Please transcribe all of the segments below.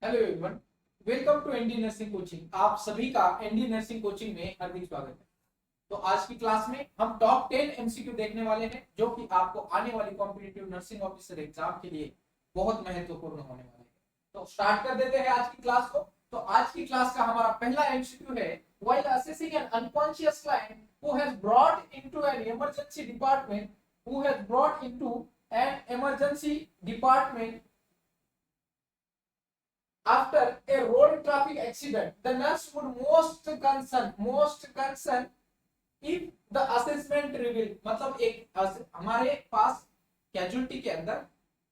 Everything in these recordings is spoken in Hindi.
Hello everyone, welcome to ND nursing coaching. आप सभी का एनडी नर्सिंग कोचिंग में हार्दिक स्वागत है। तो आज की क्लास में हम टॉप 10 एमसीक्यू देखने वाले हैं जो कि आपको आने वाली कॉम्पिटिटिव नर्सिंग ऑफिसर एग्जाम के लिए बहुत महत्वपूर्ण होने वाले हैं। तो स्टार्ट कर देते हैं आज की क्लास को। तो आज की क्लास का हमारा पहला एमसीक्यू है, while assessing N unconscious client who has brought into an emergency department after a road traffic accident, the nurse would most concern if the assessment reveal, मतलब एक हमारे पास कैजुअलिटी के अंदर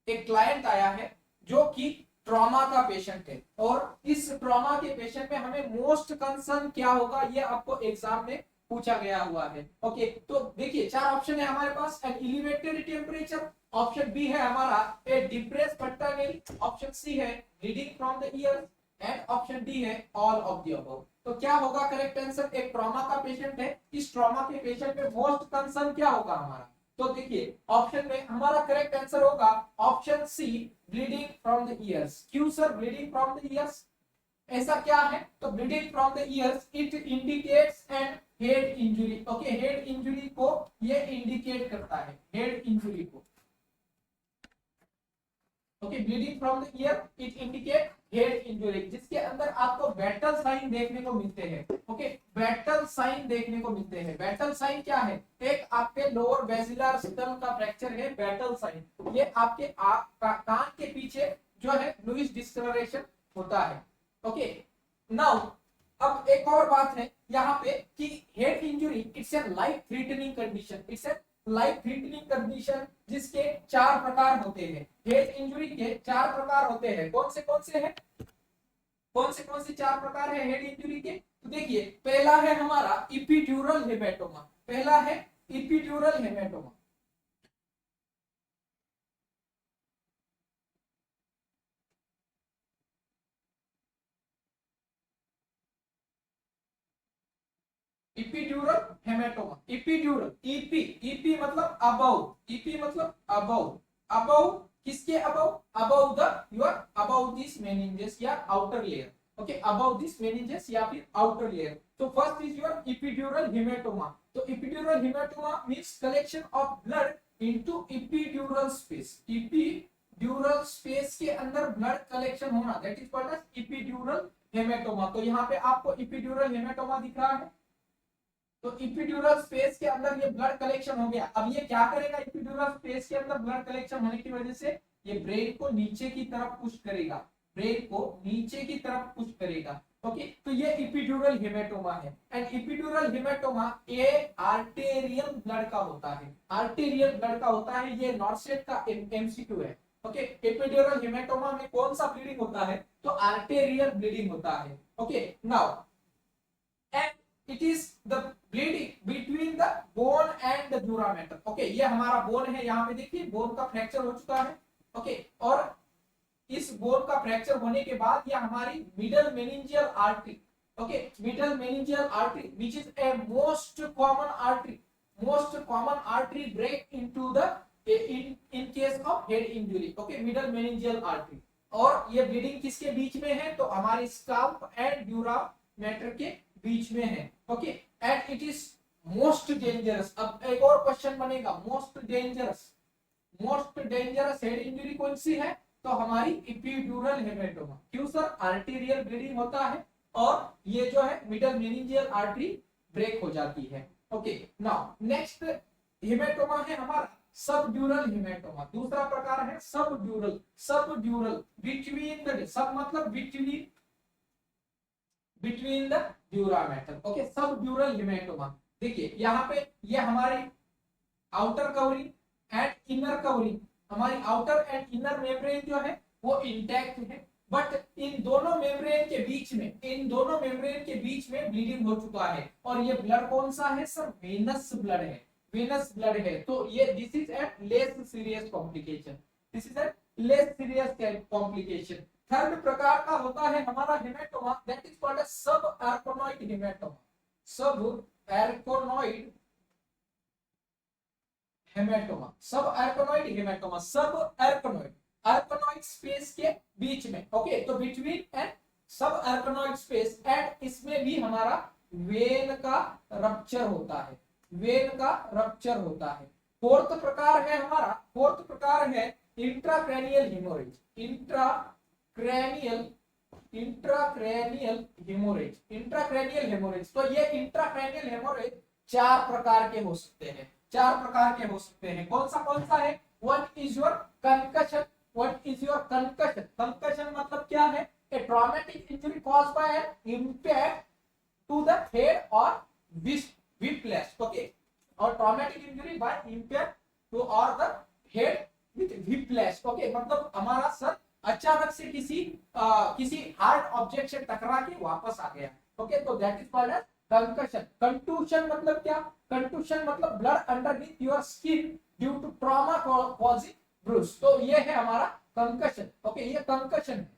एक क्लाइंट आया है जो कि ट्रॉमा का पेशेंट है, और इस ट्रॉमा के पेशेंट में हमें मोस्ट कंसर्न क्या होगा ये आपको एग्जाम में पूछा गया हुआ है। ओके, तो देखिए चार ऑप्शन है हमारे पास। An elevated temperature, option B है हमारा ए डिप्रेस पट्टानेल, ऑप्शन सी है bleeding from the ear, and option D है ऑल ऑफ द अबव। तो क्या होगा करेक्ट आंसर? एक ट्रॉमा का पेशेंट है, इस ट्रॉमा के पेशेंट में मोस्ट कंसर्न क्या होगा हमारा? तो देखिए ऑप्शन में हमारा करेक्ट आंसर होगा option C, bleeding from the ears. क्यों sir bleeding from the ears? ऐसा क्या है? तो bleeding from the ears it indicates an head injury. Okay, head injury को ये इंडिकेट करता है, हेड इंजुरी को। Okay, bleeding from the ear it indicate head injury, जिसके अंदर आपको बैटल साइन देखने को मिलते हैं। ओके, बैटल साइन देखने को मिलते हैं। बैटल साइन क्या है? एक आपके लोअर बेसिलर सिस्टम का फ्रैक्चर है बैटल साइन। ये आपके कान के पीछे जो है लुइस डिस्कलरेशन होता है। ओके, नाउ अब एक और बात है यहाँ पे कि head injury it's a life threatening condition, it's a life threatening condition, जिसके चार प्रकार होते हैं। हेड इंजुरी के चार प्रकार होते हैं। कौन से हैं? कौन से चार प्रकार है हेड इंजुरी के? तो देखिए पहला है हमारा इपिड्यूरल हेमेटोमा। पहला है epidural haematoma. Epidural haematoma, epidural, EP, EP मतलब अबव, ईपी मतलब अबव, अबव किसके above? Above the your, above this meninges या outer layer. Okay, above this meninges या फिर आउटर लेयर। तो first is your epidural haematoma. तो epidural haematoma means collection of blood into epidural space. Epidural space के अंदर ब्लड कलेक्शन होना, that is called as epidural haematoma. तो यहाँ पे आपको इपिड्यूरल हेमेटोमा दिख रहा है। तो इपिड्यूरल स्पेस के अंदर ये ब्लड कलेक्शन हो गया। अब ये क्या करेगा? इपिड्यूरल स्पेस के अंदर ब्लड कलेक्शन होने की वजह से ये ब्रेन को नीचे की तरफ पुश करेगा, ब्रेन को नीचे की तरफ पुश करेगा। ओके, तो ये इपिड्यूरल हेमेटोमा है। And epidural haematoma a arterial blood का होता है, आर्टेरियल ब्लड का होता है। ये नॉर्सेट का एमसीक्यू है। ओके, एपिड्यूरल हेमेटोमा में कौन सा ब्लीडिंग होता है? तो आर्टेरियल ब्लीडिंग होता है। Okay, now and it is the bleeding between the bone and the dura mater. Okay, ये हमारा बोन है, यहाँ पे देखिए बोन का फ्रैक्चर हो चुका है। ओके, और इस बोन का फ्रैक्चर होने के बाद ये हमारी middle meningeal artery, okay, middle meningeal artery which is a most common artery, most common artery break into the in case of head injury. Okay, middle meningeal artery. और ये ब्लीडिंग किसके बीच में है? तो हमारी स्काल्प एंड ड्यूरामेटर के बीच में है। Okay, and it is most dangerous. अब एक और क्वेश्चन बनेगा, most dangerous, most dangerous head injury कौन सी है? तो हमारी इपिड्यूरल हेमेटोमा। क्यों सर? आर्टेरियल ब्लीडिंग होता है और ये जो है मिडल मेनिंजियल आर्टरी ब्रेक हो जाती है। ओके, नाउ नेक्स्ट हेमेटोमा है हमारा सबड्यूरल हेमेटोमा। दूसरा प्रकार है सबड्यूरल, सबड्यूरल बिटवीन द, सब मतलब between, between the dura mater. Okay, subdural haematoma. देखिए यहाँ पे ये हमारी outer covering and inner covering, हमारी आउटर एंड इनर मेम्ब्रेन जो है वो इंटैक्ट है, बट इन दोनों मेम्ब्रेन के बीच में, इन दोनों मेम्ब्रेन के बीच में ब्लीडिंग हो चुका है। और ये ब्लड कौन सा है सर? वेनस ब्लड है, वेनस ब्लड है। तो ये this is at less serious complication, this is at less serious complication. Third प्रकार का होता है हमारा हेमेटोमा, दैट इज कॉल्ड सब एर्कोनॉइड हेमेटोमा, सब एर्कोनॉइड हेमेटोमा, सब एर्कोनॉइड हेमेटोमा, सब एर्कोनॉइड। आर्कनॉइड स्पेस के बीच में, ओके, तो बिटवीन एंड सब आर्कनॉइड स्पेस, एंड इसमें भी हमारा वेन का रप्चर होता है, वेन का रप्चर होता है। फोर्थ प्रकार है हमारा, फोर्थ प्रकार है intracranial haemorrhage, intracranial intracranial haemorrhage, intracranial haemorrhage. तो ये इंट्राक्रैनियल हेमोरेज चार प्रकार के हो सकते हैं, चार प्रकार के हो सकते हैं। कौन सा है? One is your concussion, one is your concussion. Concussion मतलब क्या है? A traumatic injury caused by an impact to the head और whiplash, okay, और traumatic injury by impact to और the head with whiplash, okay, मतलब हमारा सर अचानक से किसी हार्ड ऑब्जेक्ट से टकरा के वापस आ गया, ओके, तो that is called as concussion. Contusion मतलब क्या? कंटूशन मतलब blood underneath your skin due to trauma causing bruise, तो ये है हमारा कंकशन, ओके, ये कंकशन है,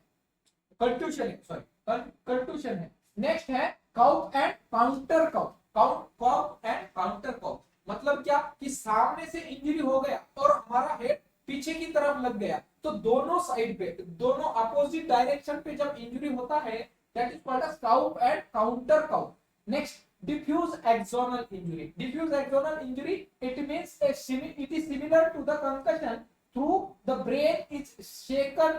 कंटूशन है, सॉरी, कंटूशन है। नेक्स्ट है cout and counter cout, cout and counter cout मतलब क्या कि सामने से इंजरी हो गया और हमारा हेड पीछे की तरफ लग गया, तो दोनों साइड पे, दोनों अपोजिट डायरेक्शन पे जब इंजरी होता है, that is called as coup and counter coup. Next diffuse axonal injury, diffuse axonal injury, it means it is similar to the concussion through the brain is shaken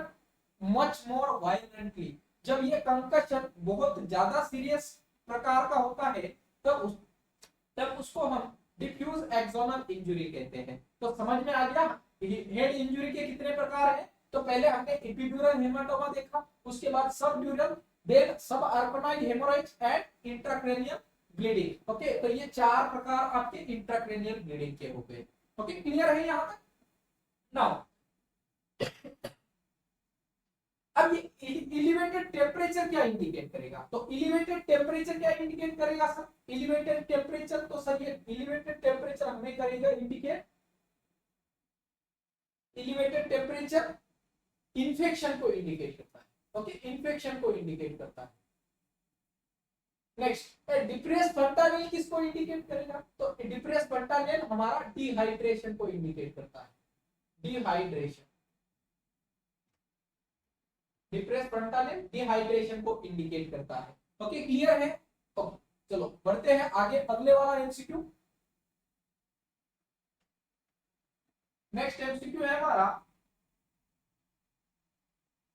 much more violently। जब ये कंकशन बहुत ज्यादा सीरियस प्रकार का होता है तब उसको हम डिफ्यूज एक्सोनल इंजरी कहते हैं। तो समझ में आ गया हेड इंजरी के कितने प्रकार हैं? तो पहले हमने एपिड्यूरल हेमाटोमा देखा, उसके बाद subdural, then subarachnoid haemorrhage and intracranial bleeding, okay, तो ये चार प्रकार आपके इंट्राक्रैनियल ब्लीडिंग के हो गए, ओके, क्लियर है यहां तक? नाउ अब ये एलिवेटेड टेम्परेचर क्या इंडिकेट करेगा? तो एलिवेटेड टेम्परेचर क्या इंडिकेट करेगा सर? एलिवेटेड टेम्परेचर, तो सर ये एलिवेटेड टेम्परेचर हमें करेगा इंडिकेट, एलिवेटेड टेम्परेचर इन्फेक्शन को इंडिकेट करता है, ओके, इन्फेक्शन को इंडिकेट करता है। नेक्स्ट डिप्रेस फंटानेल किसको इंडिकेट करेगा? तो डिप्रेस फंटानेल हमारा डिहाइड्रेशन को इंडिकेट करता है, डिहाइड्रेशन, डिप्रेस फंटानेल डिहाइड्रेशन को इंडिकेट करता है, ओके, क्लियर है? ओके, चलो बढ़ते हैं आगे, अगले वाला एमसीक्यू। नेक्स्ट एमसीक्यू है हमारा,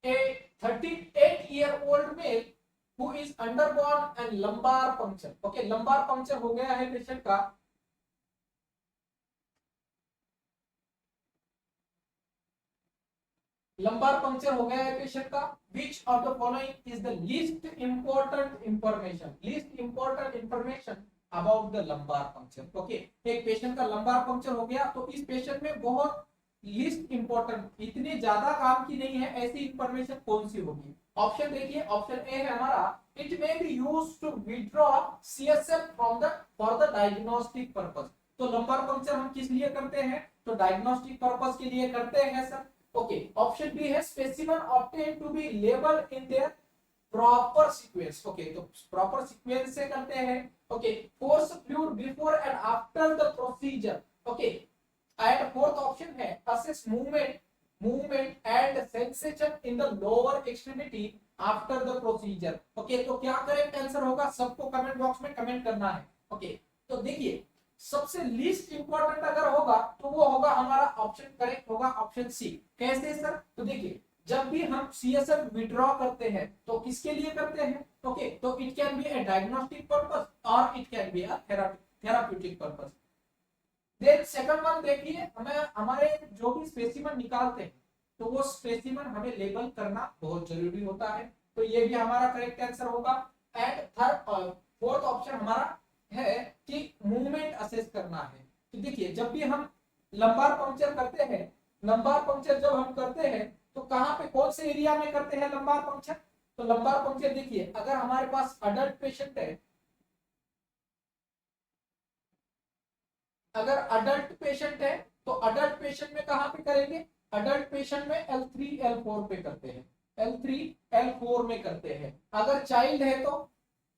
ए 38-year-old male who is undergone an lumbar puncture, okay, lumbar puncture हो गया है पेशेंट का, लंबार पंक्चर हो गया है पेशेंट का। Which of the following is the least important information, least important information about the lumbar puncture, okay, एक पेशेंट का लंबार पंक्चर हो गया, तो इस पेशेंट में बहुत लीस्ट इंपॉर्टेंट, इतनी ज्यादा काम की नहीं है, ऐसी इंफॉर्मेशन कौन सी होगी? ऑप्शन देखिए, ऑप्शन ए है हमारा, it may be used to withdraw CSF from the for the diagnostic purpose. तो लंबार पंक्चर हम किस लिए करते हैं? तो डायग्नोस्टिक पर्पस के लिए करते हैं सर, ओके। ऑप्शन बी है specimen obtain to be labelled in their proper sequence, okay, तो प्रॉपर सीक्वेंस से करते हैं, okay. Force fluid before and after the procedure, okay, and fourth option है assess movement and sensation in the lower extremity after the procedure, okay. तो क्या करेक्ट आंसर होगा? सबको कमेंट बॉक्स में कमेंट करना है, ओके। तो देखिए सबसे लीस्ट इंपॉर्टेंट अगर होगा तो वो होगा हमारा ऑप्शन, करेक्ट होगा ऑप्शन सी। कैसे सर? तो देखिए जब भी हम सीएसएफ विड्रॉ करते हैं तो किसके लिए करते हैं? ओके, तो it can be a diagnostic purpose और it can be a therapeutic purpose. Then second one देखिए, हमें हमारे जो भी स्पेसिमेन निकालते हैं तो वो स्पेसिमेन हमें लेबल करना बहुत जरूरी होता है, तो ये भी हमारा करेक्ट आंसर होगा। एंड थर्ड फोर्थ ऑप्शन हमारा है कि मूवमेंट असेस करना है। तो देखिए जब भी हम लंबार पंक्चर करते हैं, लंबार पंक्चर जब हम करते हैं तो कहां पे, कौन से एरिया में करते हैं लंबार पंक्चर? तो लंबार पंक्चर देखिए अगर हमारे पास अडल्ट पेशेंट है, अगर अडल्ट पेशेंट है तो अडल्ट पेशेंट में कहां पे करेंगे? अडल्ट पेशेंट में L3 L4 पे करते हैं, L3 L4 में करते हैं। अगर चाइल्ड है तो,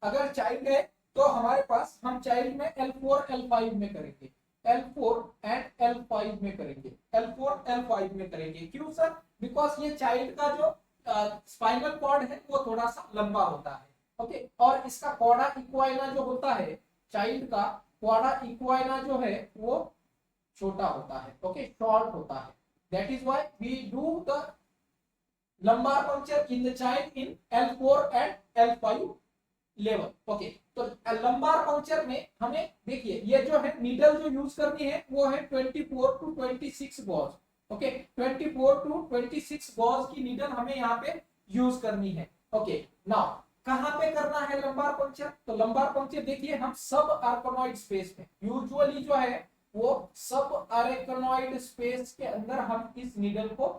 अगर चाइल्ड है तो हमारे पास हम चाइल्ड में L4 L5 में करेंगे। L4 एंड L5 में करेंगे, L4 L5 में करेंगे। क्यों सर? बिकॉज ये चाइल्ड का जो स्पाइनल कॉर्ड है वो थोड़ा सा लंबा होता है, ओके, और इसका कॉर्डा इक्वाइना जो होता है, चाइल्ड का कॉर्डा इक्वाइना जो है वो छोटा होता है, ओके, शॉर्ट होता है। That is why we do the lumbar puncture in the child in L4 and L5 level, okay. तो लंबार पंक्चर में हमें देखिए ये जो है नीडल जो यूज करनी है वो है 24 to 26 gauge, okay, 24 to 26 gauge की नीडल हमें यहाँ पे यूज करनी है, ओके। नाउ कहाँ पे करना है लंबार पंक्चर? तो लंबार पंक्चर देखिए हम सब आर्कनॉइड स्पेस में यूजुअली जो है वो सब आर्कनॉइड स्पेस के अंदर हम इस नीडल को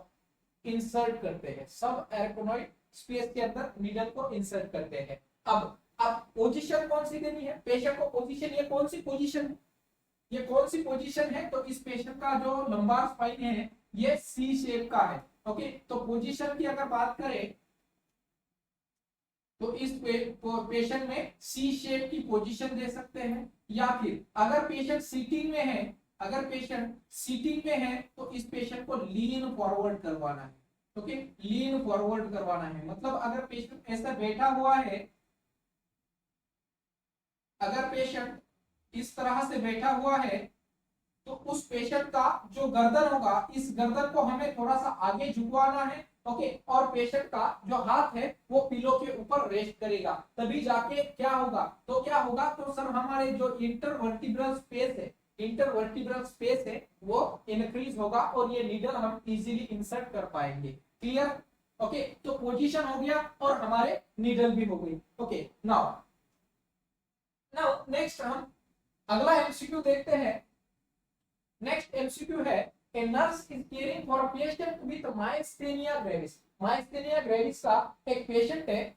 इंसर्ट करते हैं, सब आर्कनॉइड स्पेस के अंदर नीडल को इंसर्ट करते हैं। अब पोजीशन कौन सी देनी है पेशेंट को? पोजीशन, ये कौन सी पोजीशन है? ये कौन सी पोजीशन है? तो इस पेशेंट का जो लंबार स्पाइन है ये सी शेप का है, ओके। तो पोजीशन की अगर बात करें तो इस पेशेंट में सी शेप की पोजीशन दे सकते हैं, या फिर अगर पेशेंट सीटिंग में है, अगर पेशेंट सीटिंग में है तो इस पेशेंट को लीन फॉरवर्ड करवाना है, ओके, लीन फॉरवर्ड करवाना है। मतलब अगर पेशेंट ऐसा बैठा हुआ है, अगर पेशेंट इस तरह से बैठा हुआ है तो उस पेशेंट का जो गर्दन होगा, इस गर्दन को हमें थोड़ा सा आगे झुकवाना है, ओके, और पेशेंट का जो हाथ है वो पिलो के ऊपर रेस्ट करेगा, तभी जाके क्या होगा? तो क्या होगा? तो सर हमारे जो इंटरवर्टिब्रल स्पेस है, इंटरवर्टिब्रल स्पेस है वो इंक्रीज होगा और ये नीडल हम इजीली इंसर्ट कर पाएंगे। क्लियर? ओके, तो पोजीशन हो गया और हमारे नीडल भी हो गई, ओके। नाउ नेक्स्ट हम अगला एमसीक्यू देखते हैं। नेक्स्ट एमसीक्यू है, a nurse is caring for a patient with myasthenia gravis. Myasthenia gravis का एक पेशेंट है,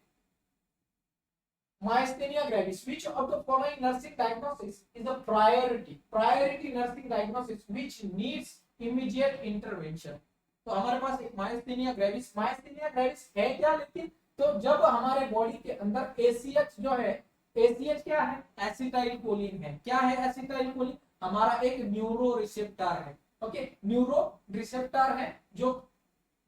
myasthenia gravis. Which of the following nursing diagnosis is a priority nursing diagnosis which needs immediate intervention? तो हमारे पास एक myasthenia gravis है क्या? लेकिन तो जब हमारे बॉडी के अंदर ACH जो है, ACH क्या है? एसिटाइल कोलिन है। क्या है एसिटाइल कोलिन? हमारा एक न्यूरो रिसेप्टर है, ओके, न्यूरो रिसेप्टर है जो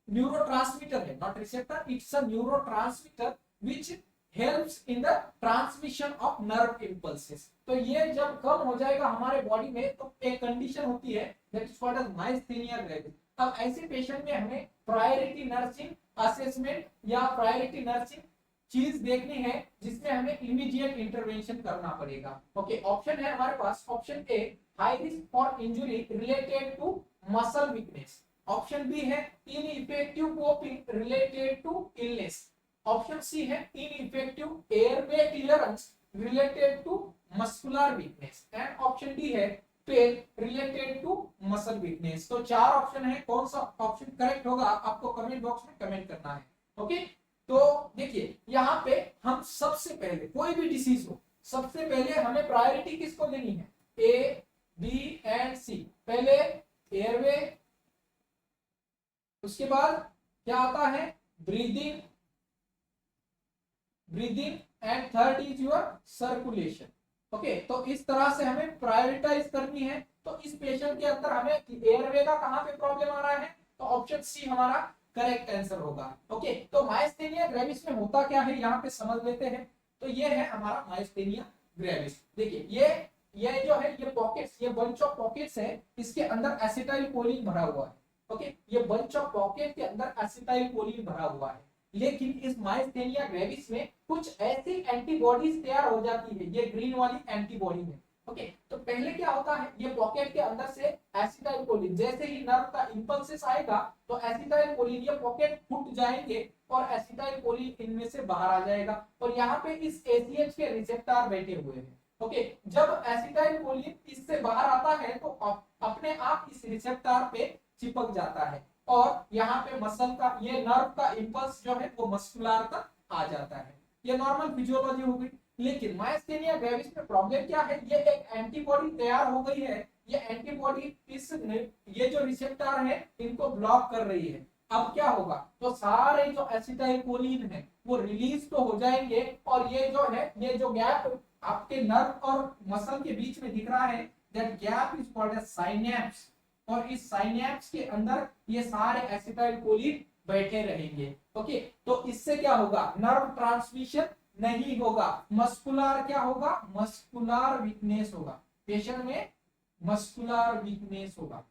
न्यूरोट्रांसमीटर है, not receptor, it's a neurotransmitter which helps in the transmission of nerve impulses। तो ये जब कम हो जाएगा हमारे बॉडी में तो एक कंडीशन होती है that is called as myasthenia gravis। अब ऐसे पेशेंट में हमें प्रायोरिटी नर्सिंग असेसमेंट या प्रायोरिटी नर्सिंग चीज देखनी है जिसमें हमें इमीडिएट इंटरवेंशन करना पड़ेगा, ओके। ऑप्शन है हमारे पास, option A high risk for injury related to muscle weakness, option B है ineffective coping related to illness, option C है ineffective airway clearance related to muscular weakness, and option D है pain related to muscle weakness. तो चार ऑप्शन है, कौन सा ऑप्शन करेक्ट होगा आपको कमेंट बॉक्स में कमेंट करना है, ओके। तो देखिए यहाँ पे हम सबसे पहले कोई भी डिसीज हो, सबसे पहले हमें प्रायोरिटी किसको देनी है? ए, बी एंड सी। पहले एयरवे, उसके बाद क्या आता है? Breathing and third is your circulation, okay. तो इस तरह से हमें प्रायोरिटाइज करनी है। तो इस पेशेंट के अंदर हमें एयरवे का कहां पे प्रॉब्लम आ रहा है? तो ऑप्शन सी हमारा करेक्ट आंसर होगा, ओके। तो मायस्थेनिया ग्रेविस में होता क्या है यहाँ पे समझ लेते हैं। तो ये है हमारा मायस्थेनिया ग्रेविस। देखिए ये जो है ये पॉकेट्स, ये बंच ऑफ पॉकेट्स है, इसके अंदर एसिटाइल कोलिन भरा हुआ है, ओके। ये बंच ऑफ पॉकेट के अंदर एसिटाइल कोलिन भरा हुआ है, लेकिन इस मायस्थेनिया ग्रेविस में कुछ ऐसी एंटीबॉडीज तैयार हो जाती है, ये ग्रीन वाली एंटीबॉडी है, ओके। तो पहले क्या होता है, ये पॉकेट के अंदर से एसिटाइल कोलिन, जैसे ही नर्व का इंपल्सेस आएगा तो एसिटाइल कोलिन, ये पॉकेट फूट जाएंगे और एसिटाइल कोलिन इनमें से बाहर आ जाएगा, और यहाँ पे इस ACH के रिसेप्टर बैठे हुए हैं, ओके। जब एसिटाइल कोलिन इससे बाहर आता है तो अपने आप इस रिसेप्टर पे चिपक जाता है, और यहाँ पे मसल का, ये नर्व का इंपल्स जो है वो मस्कुलर तक आ जाता है। ये नॉर्मल फिजियोलॉजी हो गई। लेकिन मायस्थेनिया ग्रेविस में प्रॉब्लम क्या है? ये एक एंटीबॉडी तैयार हो गई है, ये एंटीबॉडी इस ये जो रिसेप्टर है इनको ब्लॉक कर रही है। अब क्या होगा? तो सारे जो एसिटाइल कोलिन है वो रिलीज तो हो जाएंगे, और ये जो है, ये जो गैप आपके नर्व और मसल के बीच में दिख रहा है, that gap is called as synapse. और इस साइनेप्स के अंदर ये सारे एसिटाइल कोलिन बैठे रहेंगे। ओके, तो इससे क्या होगा, नर्व ट्रांसमिशन नहीं होगा, मस्कुलर क्या होगा, मस्कुलर वीकनेस होगा, पेशेंट में मस्कुलर वीकनेस होगा,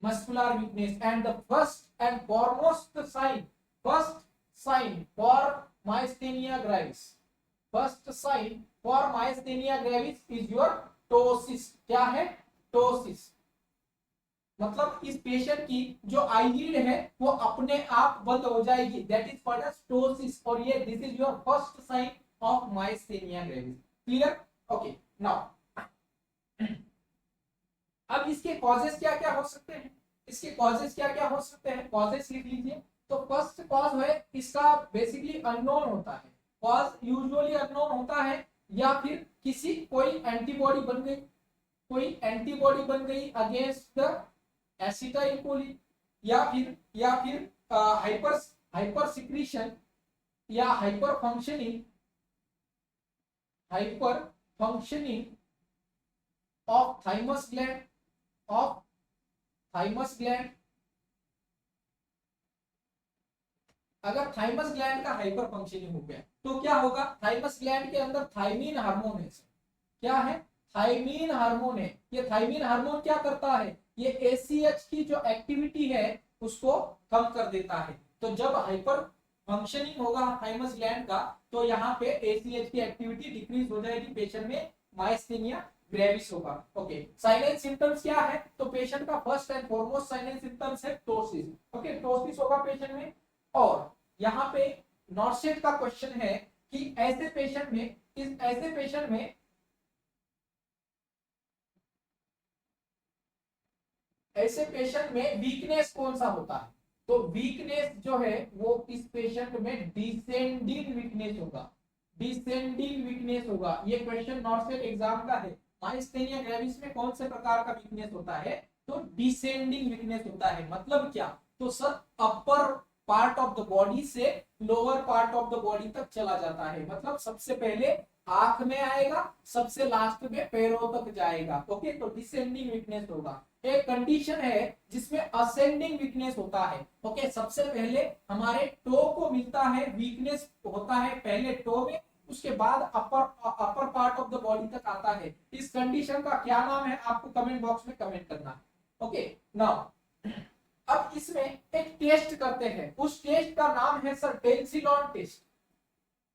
muscular weakness। And the first and foremost sign, first sign for myasthenia gravis, first sign for myasthenia gravis is your ptosis। क्या है, ptosis, मतलब इस पेशेंट की जो आईलिड है वो अपने आप बंद हो जाएगी, that is called as ptosis। और ये this is your first sign of myasthenia gravis। Clear? Okay, now अब इसके कॉजेस क्या क्या हो सकते हैं, इसके कॉजेस क्या क्या हो सकते हैं, कॉजेस लिख लीजिए। तो फर्स्ट कॉज है इसका बेसिकली अननोन होता है, कॉज यूजुअली अननोन होता है, या फिर किसी कोई एंटीबॉडी बन गई, कोई एंटीबॉडी बन गई अगेंस्ट द एसिटाइल कोलिन, या फिर हाइपर हाइपर सिक्रीशन या hyper functioning of thymus gland, of thymus gland. अगर थाइमस ग्लैंड का हाइपर फंक्शनिंग हो गया तो क्या होगा, थाइमस ग्लैंड के अंदर थाइमीन हार्मोन है, क्या है, थाइमीन हार्मोन है। ये थाइमीन हार्मोन क्या करता है, ये एसीएच की जो एक्टिविटी है उसको कम कर देता है। तो जब हाइपर फंक्शनिंग होगा थाइमस ग्लैंड का तो यहाँ पे एसीएच की एक्टिविटी डिक्रीज हो जाएगी, पेशेंट में माइस्थेनिया ग्रेविस होगा। ओके, साइन एंड सिम्टम्स क्या है, तो पेशेंट का first and foremost sign and symptoms है टोसिस। ओके, टोसिस होगा पेशेंट में। और यहाँ पे नॉर्सेट का क्वेश्चन है कि ऐसे पेशेंट में, ऐसे पेशेंट में ऐसे पेशेंट में वीकनेस कौन सा होता है, तो वीकनेस जो है वो इस पेशेंट में डिसेंडिंग वीकनेस होगा, डिसेंडिंग वीकनेस होगा। ये क्वेश्चन नॉर्सेट एग्जाम का है, माइस्थेनिया ग्रेविस में कौन से प्रकार का वीकनेस होता है, तो डिसेंडिंग वीकनेस होता है। मतलब क्या, तो sir upper part of the body से lower part of the body तक चला जाता है, मतलब सबसे पहले आंख में आएगा, सबसे लास्ट में पैरों तक जाएगा। ओके, तो डिसेंडिंग वीकनेस होगा। एक कंडीशन है जिसमें असेंडिंग वीकनेस होता है। ओके, सबसे पहले हमारे टो को मिलता है, वीकनेस होता है पहले टो में, उसके बाद अपर पार्ट ऑफ द बॉडी तक आता है। इस कंडीशन का क्या नाम है, आपको कमेंट बॉक्स में कमेंट करना है। ओके, नाउ अब इसमें एक टेस्ट करते हैं, उस टेस्ट का नाम है sir Tensilon test,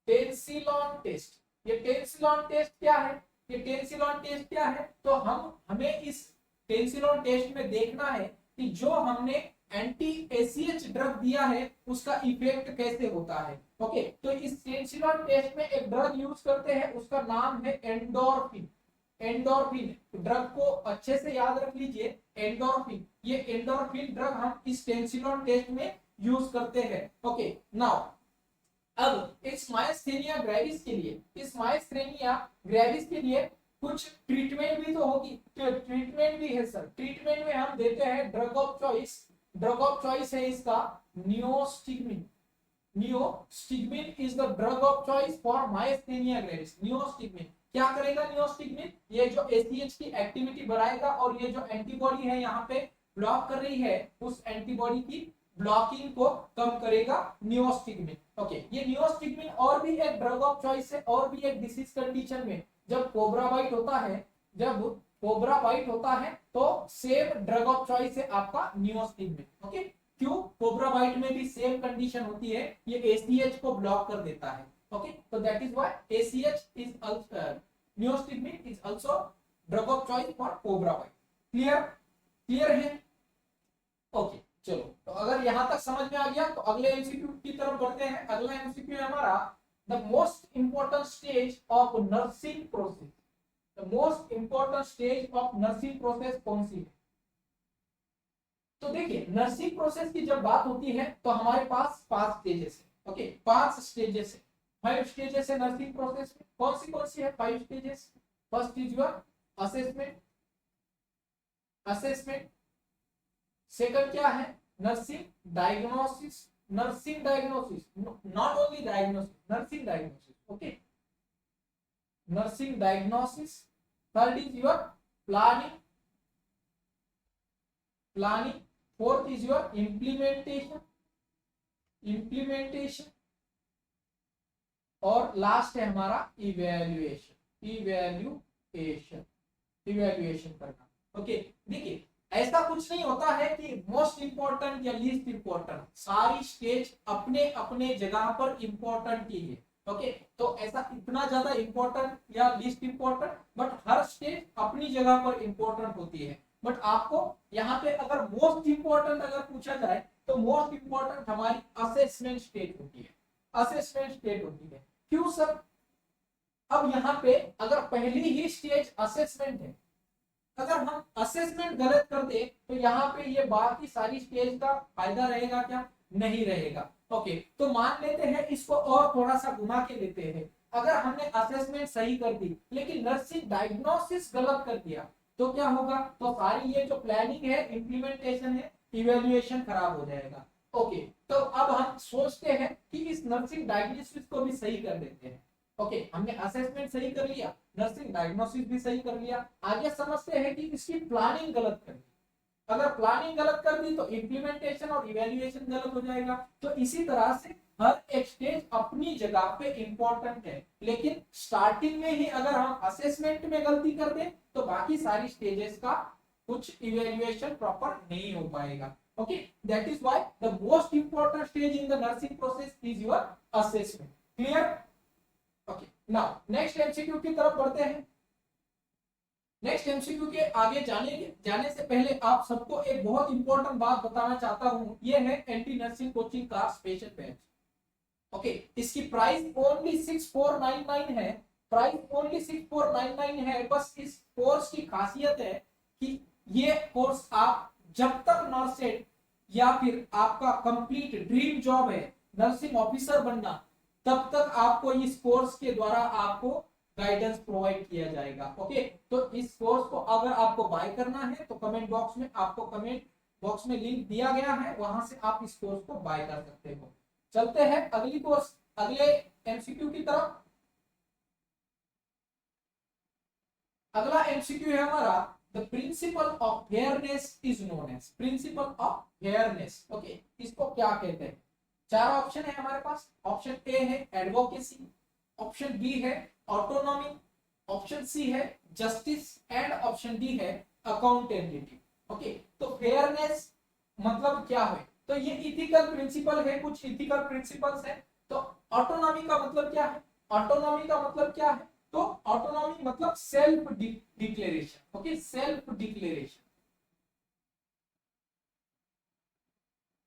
Tensilon test. ये टेंसिलॉन टेस्ट क्या है, ये टेंसिलॉन टेस्ट क्या है, तो हमें इस टेंसिलॉन टेस्ट में देखना है कि जो हमने एंटी एसीएच ड्रग दिया है उसका इफेक्ट कैसे होता है। ओके, तो इस टेंसिलॉन टेस्ट में एक ड्रग यूज करते हैं, उसका नाम है एंडोर्फिन। एंडोर्फिन ड्रग को अच्छे से याद रख लीजिए, एंडोर्फिन, ये एंडोर्फिन ड्रग हम इस टेंसिलॉन टेस्ट में यूज करते हैं। ओके, नाउ अब इस माइस्थेनिया ग्रेविस के लिए, इस माइस्थेनिया ग्रेविस के लिए कुछ ट्रीटमेंट भी तो होगी, तो ट्रीटमेंट भी है सर। ट्रीटमेंट में हम देते हैं drug of choice, drug of choice है इसका neostigmine. Neostigmine is the drug of choice for myasthenia gravis. Neostigmine क्या करेगा, नियोस्टिग्मिन ये जो एसीएच की एक्टिविटी बढ़ाएगा और ये जो एंटीबॉडी है यहाँ पे ब्लॉक कर रही है, उस एंटीबॉडी की ब्लॉकिंग को कम करेगा नियोस्टिग्मिन। ओके, ये नियोस्टिग्मिन और भी एक ड्रग ऑफ चॉइस है, और भी एक डिसीज कंडीशन में जब कोबरा बाइट होता है, जब कोबरा बाइट होता है तो सेम ड्रग ऑफ चॉइस है आपका नियोस्टिग्मिन। ओके, क्यों, कोबरा बाइट में भी सेम कंडीशन होती है, ये एसीएच को ब्लॉक कर देता है। ओके, तो that is why ACh is neostigmine is also drug of choice for cobra bite. Clear, clear है? ओके, चलो, तो अगर यहां तक समझ में आ गया तो अगले एमसीक्यू की तरफ बढ़ते हैं। अगला एमसीक्यू है हमारा the most important stage of nursing process. The most important stage of nursing process कौन सी है, तो देखिए नर्सिंग प्रोसेस की जब बात होती है तो हमारे पास 5 स्टेजेस है। ओके, 5 स्टेजेस है, 5 स्टेजेस है नर्सिंग प्रोसेस में। कौन सी है 5 stages? First is your assessment, assessment. Second क्या है, nursing diagnosis, nursing diagnosis, not only diagnosis, nursing diagnosis. Okay, nursing diagnosis. Third is your planning, planning, fourth is your implementation, implementation, और लास्ट है हमारा इवेल्युएशन, इवेल्युएशन, इवेल्युएशन करना। ओके, देखिए ऐसा कुछ नहीं होता है कि मोस्ट इंपॉर्टेंट या लीस्ट इंपॉर्टेंट, सारी स्टेज अपने अपने जगह पर इंपॉर्टेंट ही है। ओके, तो ऐसा इतना ज्यादा इंपॉर्टेंट या least important, but her stage अपनी जगह पर इंपॉर्टेंट होती है। बट आपको यहाँ पे अगर मोस्ट इंपॉर्टेंट अगर पूछा जाए तो मोस्ट इंपॉर्टेंट हमारी असेसमेंट स्टेज होती है, असेसमेंट स्टेज होती है। क्यों सर? अब यहाँ पे अगर पहली ही स्टेज असेसमेंट है, अगर हम असेसमेंट गलत कर दे तो यहाँ पे ये बाकी सारी स्टेज का फायदा रहेगा क्या? नहीं रहेगा। ओके, तो मान लेते हैं इसको और थोड़ा सा घुमा के लेते हैं, अगर हमने असेसमेंट सही कर दी लेकिन नर्सिंग डायग्नोसिस गलत कर दिया तो क्या होगा? तो सारी ये जो प्लानिंग है, इम्प्लीमेंटेशन है, इवेल्युएशन खराब हो जाएगा। ओके, तो अब हम सोचते हैं कि इस नर्सिंग डायग्नोसिस को भी सही कर देते हैं। ओके, हमने असेसमेंट सही कर लिया, नर्सिंग डायग्नोसिस भी सही कर लिया, आगे समझते हैं कि इसकी प्लानिंग गलत कर दी। अगर प्लानिंग गलत कर दी तो इम्प्लीमेंटेशन और इवेल्युएशन गलत हो जाएगा। तो इसी तरह से हर एक स्टेज अपनी जगह पे इंपॉर्टेंट है, लेकिन स्टार्टिंग में ही अगर हम असेसमेंट में गलती कर दें तो बाकी सारी स्टेजेस का कुछ इवेल्युएशन प्रॉपर नहीं हो पाएगा। Okay, that is why the most important stage in the nursing process is your assessment. Clear? Okay, now next MCQ की तरफ बढ़ते हैं। नेक्स्ट एमसीक्यू के आगे जाने से पहले आप सबको एक बहुत इंपॉर्टेंट बात बताना चाहता हूं, ये है एंटी नर्सिंग कोचिंग का स्पेशल बैच। ओके, इसकी प्राइस ओनली 6499 है, प्राइस ओनली 6499 है। बस इस कोर्स की खासियत है कि ये कोर्स आप जब तक नर्सेट या फिर आपका कंप्लीट ड्रीम जॉब है नर्सिंग ऑफिसर बनना, तब तक आपको इस कोर्स के द्वारा आपको गाइडेंस प्रोवाइड किया जाएगा। ओके, तो इस कोर्स को अगर आपको बाय करना है तो कमेंट बॉक्स में आपको कमेंट बॉक्स में लिंक दिया गया है, वहां से आप इस कोर्स को बाय कर सकते हो। चलते हैं अगली कोर्स, अगले एमसीक्यू की तरफ। अगला एमसीक्यू है हमारा the principle of fairness is known as, principle of fairness. Okay, इसको क्या कहते हैं? चार ऑप्शन है हमारे पास। ऑप्शन ए है एडवोकेसी, ऑप्शन बी है ऑटोनॉमी, ऑप्शन सी है जस्टिस एंड ऑप्शन डी है अकाउंटेबिलिटी। ओके, तो फेयरनेस मतलब क्या है? तो ये इथिकल प्रिंसिपल है, कुछ इथिकल प्रिंसिपल्स है। तो ऑटोनॉमी का मतलब क्या है? ऑटोनॉमी का मतलब क्या है? तो ऑटोनॉमी मतलब self declaration. Okay, self declaration,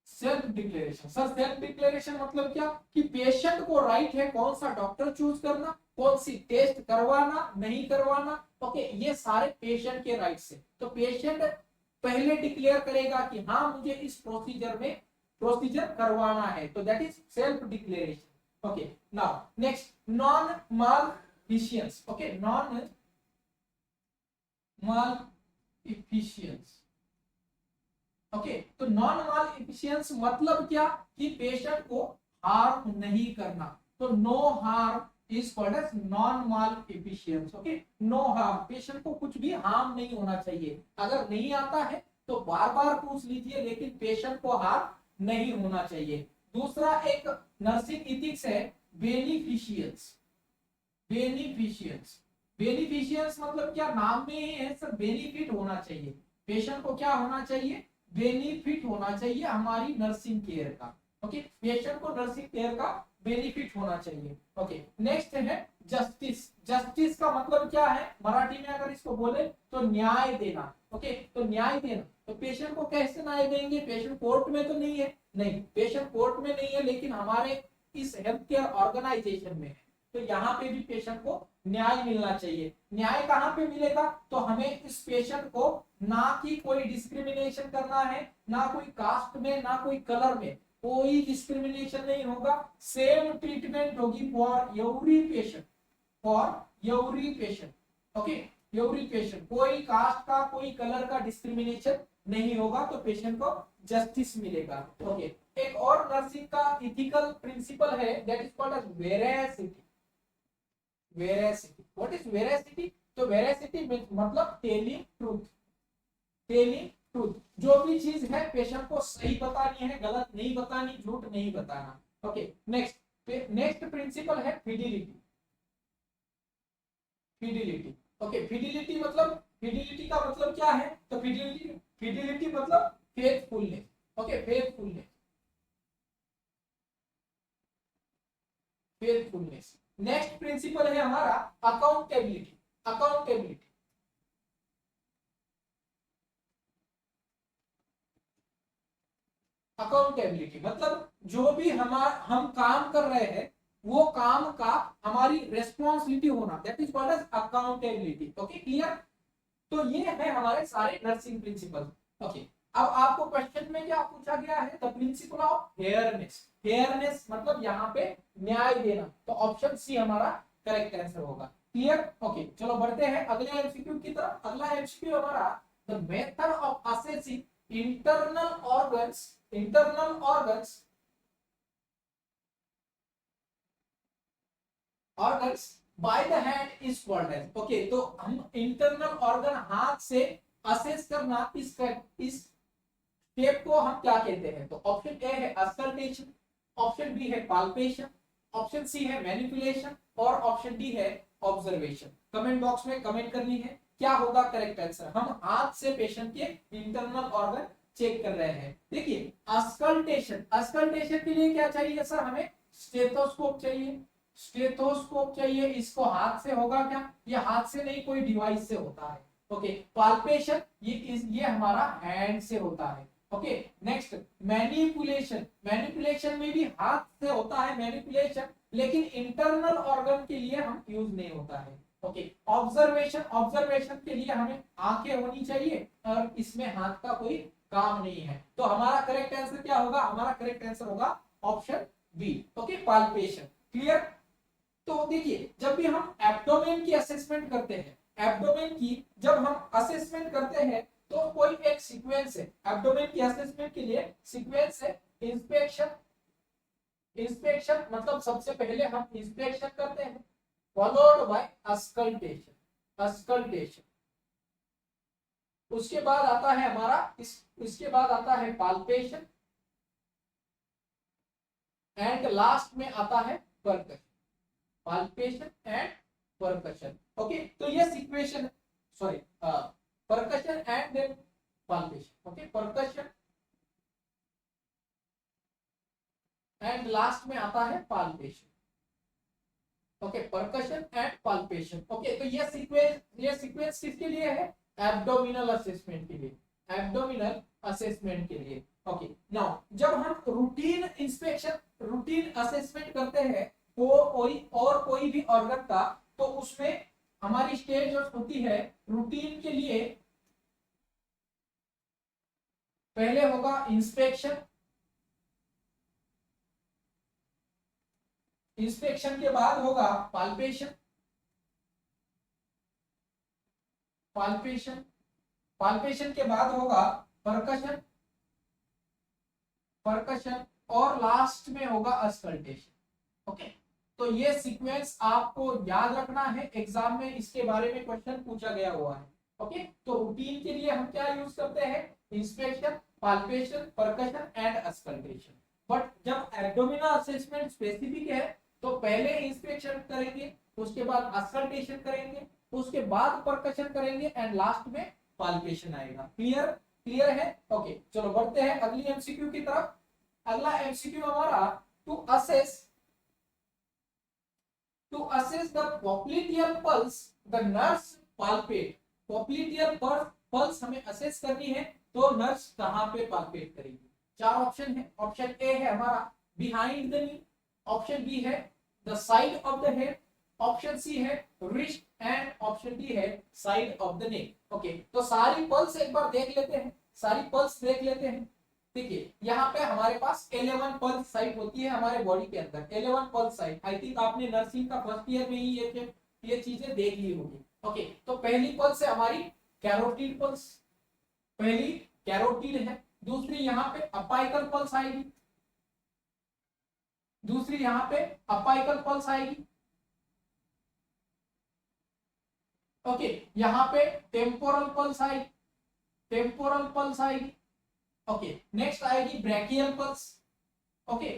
self declaration. Sir self declaration मतलब क्या? कि पेशेंट को राइट है कौन सा डॉक्टर चूज करना, कौन सी टेस्ट करवाना नहीं करवाना। ओके, ये सारे पेशेंट के राइट्स है। तो पेशेंट पहले डिक्लेयर करेगा कि हाँ मुझे इस प्रोसीजर करवाना है, तो that is self declaration. Okay, now next non maleficence. Okay, non maleficence. Okay, तो नॉन माल एफिशिएंस मतलब क्या? कि पेशेंट को हार्म नहीं करना। तो no harm is called as non maleficence. Okay, no harm, patient को कुछ भी हार्म नहीं होना चाहिए। अगर नहीं आता है तो बार बार पूछ लीजिए, लेकिन पेशेंट को हार्म नहीं होना चाहिए। दूसरा एक नर्सिंग इथिक्स है बेनिफिशियंस। बेनिफिशियंस, बेनिफिशियंस मतलब क्या? नाम में ही है सर, बेनिफिट होना चाहिए। पेशेंट को क्या होना चाहिए? बेनिफिट होना चाहिए हमारी नर्सिंग केयर का। ओके, पेशेंट को नर्सिंग केयर का बेनिफिट होना चाहिए। ओके, नेक्स्ट है जस्टिस। जस्टिस का मतलब क्या है? मराठी में अगर इसको बोले तो न्याय देना। ओके, तो न्याय देना, तो पेशेंट को कैसे न्याय देंगे? पेशेंट कोर्ट में तो नहीं है, नहीं पेशेंट कोर्ट में नहीं है, लेकिन हमारे इस हेल्थ केयर ऑर्गेनाइजेशन में है। तो यहाँ पे भी पेशेंट को न्याय मिलना चाहिए। न्याय कहाँ पे मिलेगा? तो हमें इस पेशेंट को ना कि कोई डिस्क्रिमिनेशन करना है, ना कोई कास्ट में, ना कोई कलर में, कोई डिस्क्रिमिनेशन नहीं होगा। सेम ट्रीटमेंट होगी for every patient, for every patient. Okay, every patient, कोई कास्ट का कोई कलर का डिस्क्रिमिनेशन नहीं होगा, तो पेशेंट को जस्टिस मिलेगा। ओके, एक और नर्सिंग का इथिकल प्रिंसिपल है, that is called as veracity. Veracity. What is veracity? तो वेरासिटी मतलब टेलिंग ट्रूथ, टेलिंग ट्रूथ, जो भी चीज है पेशेंट को सही बतानी है, गलत नहीं बतानी, झूठ नहीं बताना। ओके नेक्स्ट, नेक्स्ट प्रिंसिपल है फिडिलिटी। फिडिलिटी, ओके फिडिलिटी मतलब, फिडिलिटी का मतलब क्या है, तो फिडिलिटी, फिडिलिटी मतलब faithfulness. Okay faithfulness, faithfulness. Next principle है हमारा अकाउंटेबिलिटी। अकाउंटेबिलिटी, अकाउंटेबिलिटी मतलब जो भी हम काम कर रहे हैं वो काम का हमारी रेस्पॉन्सिबिलिटी होना, that is called as accountability. Okay clear. तो ये है हमारे सारे नर्सिंग प्रिंसिपल। ओके अब आपको क्वेश्चन में क्या पूछा गया है, the principle of fairness. Fairness मतलब यहाँ पे न्याय देना, तो ऑप्शन सी हमारा करेक्ट आंसर होगा। क्लियर। ओके चलो बढ़ते हैं अगले एमसीक्यू की तरफ। अगला एमसीक्यू हमारा, the method of assessing internal organs, internal organs, organs by the hand is called as. Okay तो हम इंटरनल ऑर्गन हाथ से असेस करना, इस स्टेप को हम क्या कहते हैं, तो ऑप्शन ए है अस्कल्टेशन, ऑप्शन बी है पाल्पेशन, ऑप्शन सी है मैनिपुलेशन और ऑप्शन डी है ऑब्जर्वेशन। कमेंट बॉक्स में कमेंट करनी है क्या होगा करेक्ट आंसर। हम हाथ से पेशेंट के इंटरनल ऑर्गन चेक कर रहे हैं। देखिए अस्कल्टेशन, अस्कल्टेशन के लिए क्या चाहिए सर, हमें स्टेथोस्कोप चाहिए, स्टेथोस्कोप चाहिए। इसको हाथ से होगा क्या, ये हाथ से नहीं कोई डिवाइस से होता है। ओके पाल्पेशन ये हमारा हैंड से होता है। ओके नेक्स्ट मैनिपुलेशन, मैनिपुलेशन में भी हाथ से होता है मैनिपुलेशन, लेकिन इंटरनल ऑर्गन के लिए हम यूज नहीं होता है। ओके ऑब्जर्वेशन, ऑब्जर्वेशन के लिए हमें आंखें होनी चाहिए और इसमें हाथ का कोई काम नहीं है। तो हमारा करेक्ट आंसर क्या होगा, हमारा करेक्ट आंसर होगा option B. Okay palpation. Clear. तो देखिए जब भी हम एब्डोमेन की असेसमेंट करते हैं, एब्डोमेन की जब हम असेसमेंट करते हैं तो कोई एक सीक्वेंस है, एब्डोमेन की असेसमेंट के लिए सीक्वेंस है। इंस्पेक्शन, इंस्पेक्शन मतलब सबसे पहले हम इंस्पेक्शन करते हैं, फॉलोड बाय अस्कल्टेशन, अस्कल्टेशन। उसके बाद आता है हमारा इसके बाद आता है पाल्पेशन एंड लास्ट में आता है percussion, palpation and percussion. Okay तो ये sequence, sorry percussion and then palpation. Okay percussion and last में आता है palpation. Okay percussion and palpation. Okay तो ये सीक्वेंस किसके लिए है, एब्डोमिनल असेसमेंट के लिए, एब्डोमिनल असेसमेंट के लिए। ओके नाउ जब हम रूटीन इंस्पेक्शन, रूटीन असेसमेंट करते हैं कोई भी ऑर्गन का, तो उसमें हमारी स्टेज जो होती है रूटीन के लिए, पहले होगा इंस्पेक्शन, इंस्पेक्शन के बाद होगा पाल्पेशन, पाल्पेशन, पाल्पेशन के बाद होगा परकशन, परकशन और लास्ट में होगा अस्कल्टेशन। ओके तो ये सीक्वेंस आपको याद रखना है, एग्जाम में इसके बारे में क्वेश्चन पूछा गया हुआ है। ओके तो रूटीन के लिए हम क्या यूज करते हैं, inspection, palpation, percussion and auscultation. But जब एब्डोमिनल असेसमेंट स्पेसिफिक है तो पहले इंस्पेक्शन करेंगे, उसके बाद अस्कल्टेशन करेंगे, उसके बाद परकशन करेंगे एंड लास्ट में पाल्पेशन आएगा। क्लियर, क्लियर है। ओके चलो बढ़ते हैं अगली एमसीक्यू की तरफ। अगला एमसीक्यू हमारा, to assess, to assess the popliteal pulse the nurse palpate। popliteal pulse हमें असेस करनी है तो नर्स कहां पे पाल्पेट करेगी। चार ऑप्शन है, ऑप्शन ए है हमारा behind the knee, option B है the side of the head, option C है रिस्ट एंड ऑप्शन डी है side of the neck. Okay तो सारी पल्स एक बार देख लेते हैं, सारी पल्स देख लेते हैं। देखिए यहाँ पे हमारे पास 11 पल्स साइट होती है हमारे बॉडी के अंदर, 11 पल्स साइट। आई थिंक आपने नर्सिंग का फर्स्ट ईयर में ही ये चीजें देख ली होगी। ओके तो पहली पल्स है हमारी कैरोटिड पल्स, पहली कैरोटिड है। दूसरी यहाँ पे अपाइकल पल्स आएगी, दूसरी यहाँ पे अपाइकल पल्स आएगी। ओके, यहाँ पे टेम्पोरल पल्स आएगी, टेम्पोरल पल्स आएगी। ओके, नेक्स्ट आएगी brachial pulse. Okay,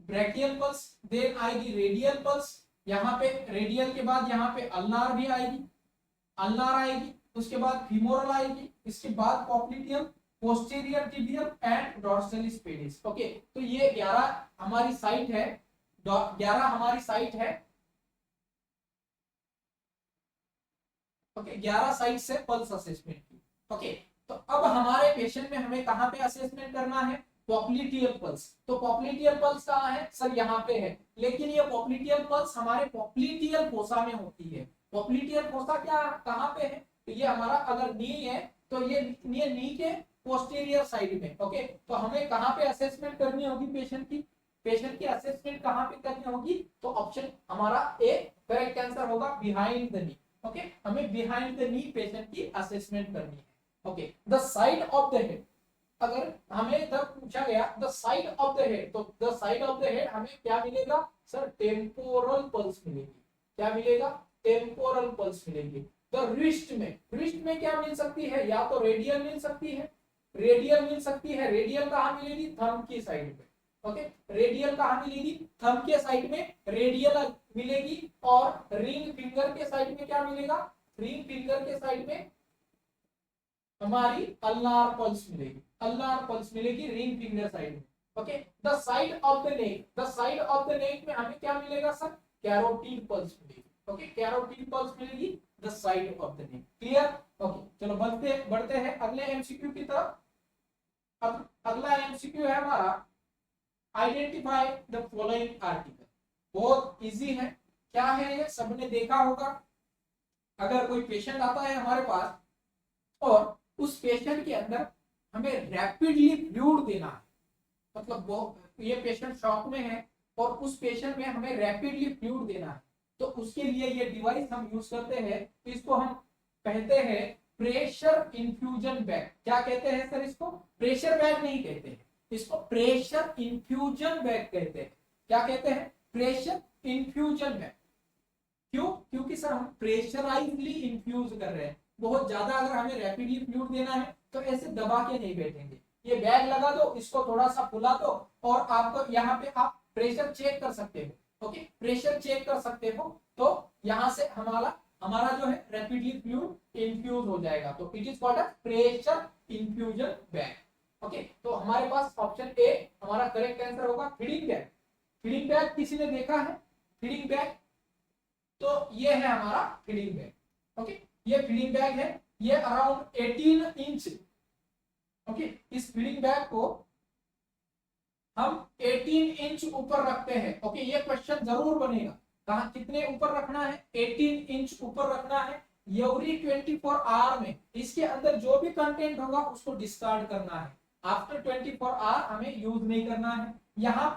brachial pulse, then आएगी रेडियल पल्स। यहाँ पे रेडियल के बाद यहाँ पे अल्नार भी आएगी, अल्नार आएगी। उसके बाद फीमोरल आएगी, इसके बाद popliteum, posterior tibial and dorsalis pedis. Okay, तो ये 11 हमारी साइट है, 11 हमारी साइट है। ओके, 11 साइट से पल्स असेसमेंट की। ओके, तो अब हमारे पेशेंट में हमें कहाँ पे असेसमेंट करना है? Popliteal pulse. तो पॉप्लिटियल पल्स कहाँ है सर? यहाँ पे है, लेकिन ये पॉप्लिटियल पल्स हमारे पॉप्लिटियल फोसा में होती है। पॉप्लिटियल फोसा क्या कहाँ पे है? तो ये हमारा अगर नी है तो ये नी के पोस्टीरियर साइड में। ओके, तो हमें कहाँ पे असेसमेंट करनी होगी पेशेंट की? पेशेंट की असेसमेंट कहाँ पे करनी होगी? तो ऑप्शन हमारा ए करेक्ट आंसर होगा, बिहाइंड द नी। ओके, हमें बिहाइंड द नी पेशेंट की असेसमेंट करनी है। Okay, the side of the head, अगर हमें तब पूछा गया the side of the head, तो the side of the head हमें क्या मिलेगा सर? टेम्पोरल पल्स मिलेगी। क्या मिलेगा? टेम्पोरल पल्स मिलेगी। द रिस्ट में क्या मिल सकती है? या तो रेडियल मिल सकती है, रेडियल मिल सकती है। रेडियल कहाँ मिलेगी? थंब की साइड पे। ओके, रेडियल कहाँ मिलेगी? थंब के साइड में रेडियल मिलेगी। और रिंग फिंगर के साइड में क्या मिलेगा? रिंग फिंगर के साइड में हमारी अल्नार पल्स मिलेगी, अल्नार पल्स मिलेगी रिंग फिंगर साइड में। Okay, the side of the neck, the side of the नेक में हमें क्या मिलेगा सर? कैरोटीड पल्स मिलेगी। ओके, कैरोटीड पल्स मिलेगी the side of the neck. Clear? Okay, चलो बढ़ते हैं अगले एमसीक्यू की तरफ। अब अगला एमसीक्यू है हमारा, आइडेंटिफाई द फॉलोइंग आर्टिकल। बहुत इजी है। क्या है ये? सबने देखा होगा। अगर कोई पेशेंट आता है हमारे पास और उस पेशेंट के अंदर हमें रैपिडली फ्लूइड देना है, मतलब वो ये पेशेंट शॉक में है और उस पेशेंट में हमें रैपिडली फ्लूइड देना है, तो उसके लिए ये डिवाइस हम यूज करते हैं। तो इसको हम कहते हैं प्रेशर इन्फ्यूजन बैग। क्या कहते हैं सर इसको? प्रेशर बैग नहीं कहते हैं, इसको प्रेशर इन्फ्यूजन बैग कहते हैं। क्या कहते हैं? Pressure infusion bag. क्यों? क्योंकि सर हम प्रेशराइजली इन्फ्यूज कर रहे हैं। बहुत ज्यादा अगर हमें रैपिडली फ्लूइड देना है तो ऐसे दबा के नहीं बैठेंगे। ये बैग लगा दो, इसको थोड़ा सा फुला दो और आपको यहाँ पे आप प्रेशर चेक कर सकते हो। ओके, प्रेशर चेक कर सकते हो, तो यहाँ से हमारा जो है रैपिडली फ्लूइड इन्फ्यूज हो जाएगा। तो it is called pressure infusion bag. Okay, तो हमारे पास ऑप्शन ए हमारा करेक्ट आंसर होगा, फीडिंग बैग। फीडिंग बैग किसी ने देखा है? फीडिंग बैग, तो ये है हमारा फीडिंग बैग। ओके, ये फीडिंग बैग है, ये अराउंड 18 इंच। ओके, इस फीडिंग बैग को हम 18 इंच ऊपर रखते हैं। ओके, ये क्वेश्चन जरूर बनेगा, कहा कितने ऊपर रखना है? 18 इंच ऊपर रखना है। एवरी 24 आवर में इसके अंदर जो भी कंटेंट होगा उसको डिस्कार्ड करना है। आफ्टर 24 आवर हमें यूज नहीं करना है। यहाँ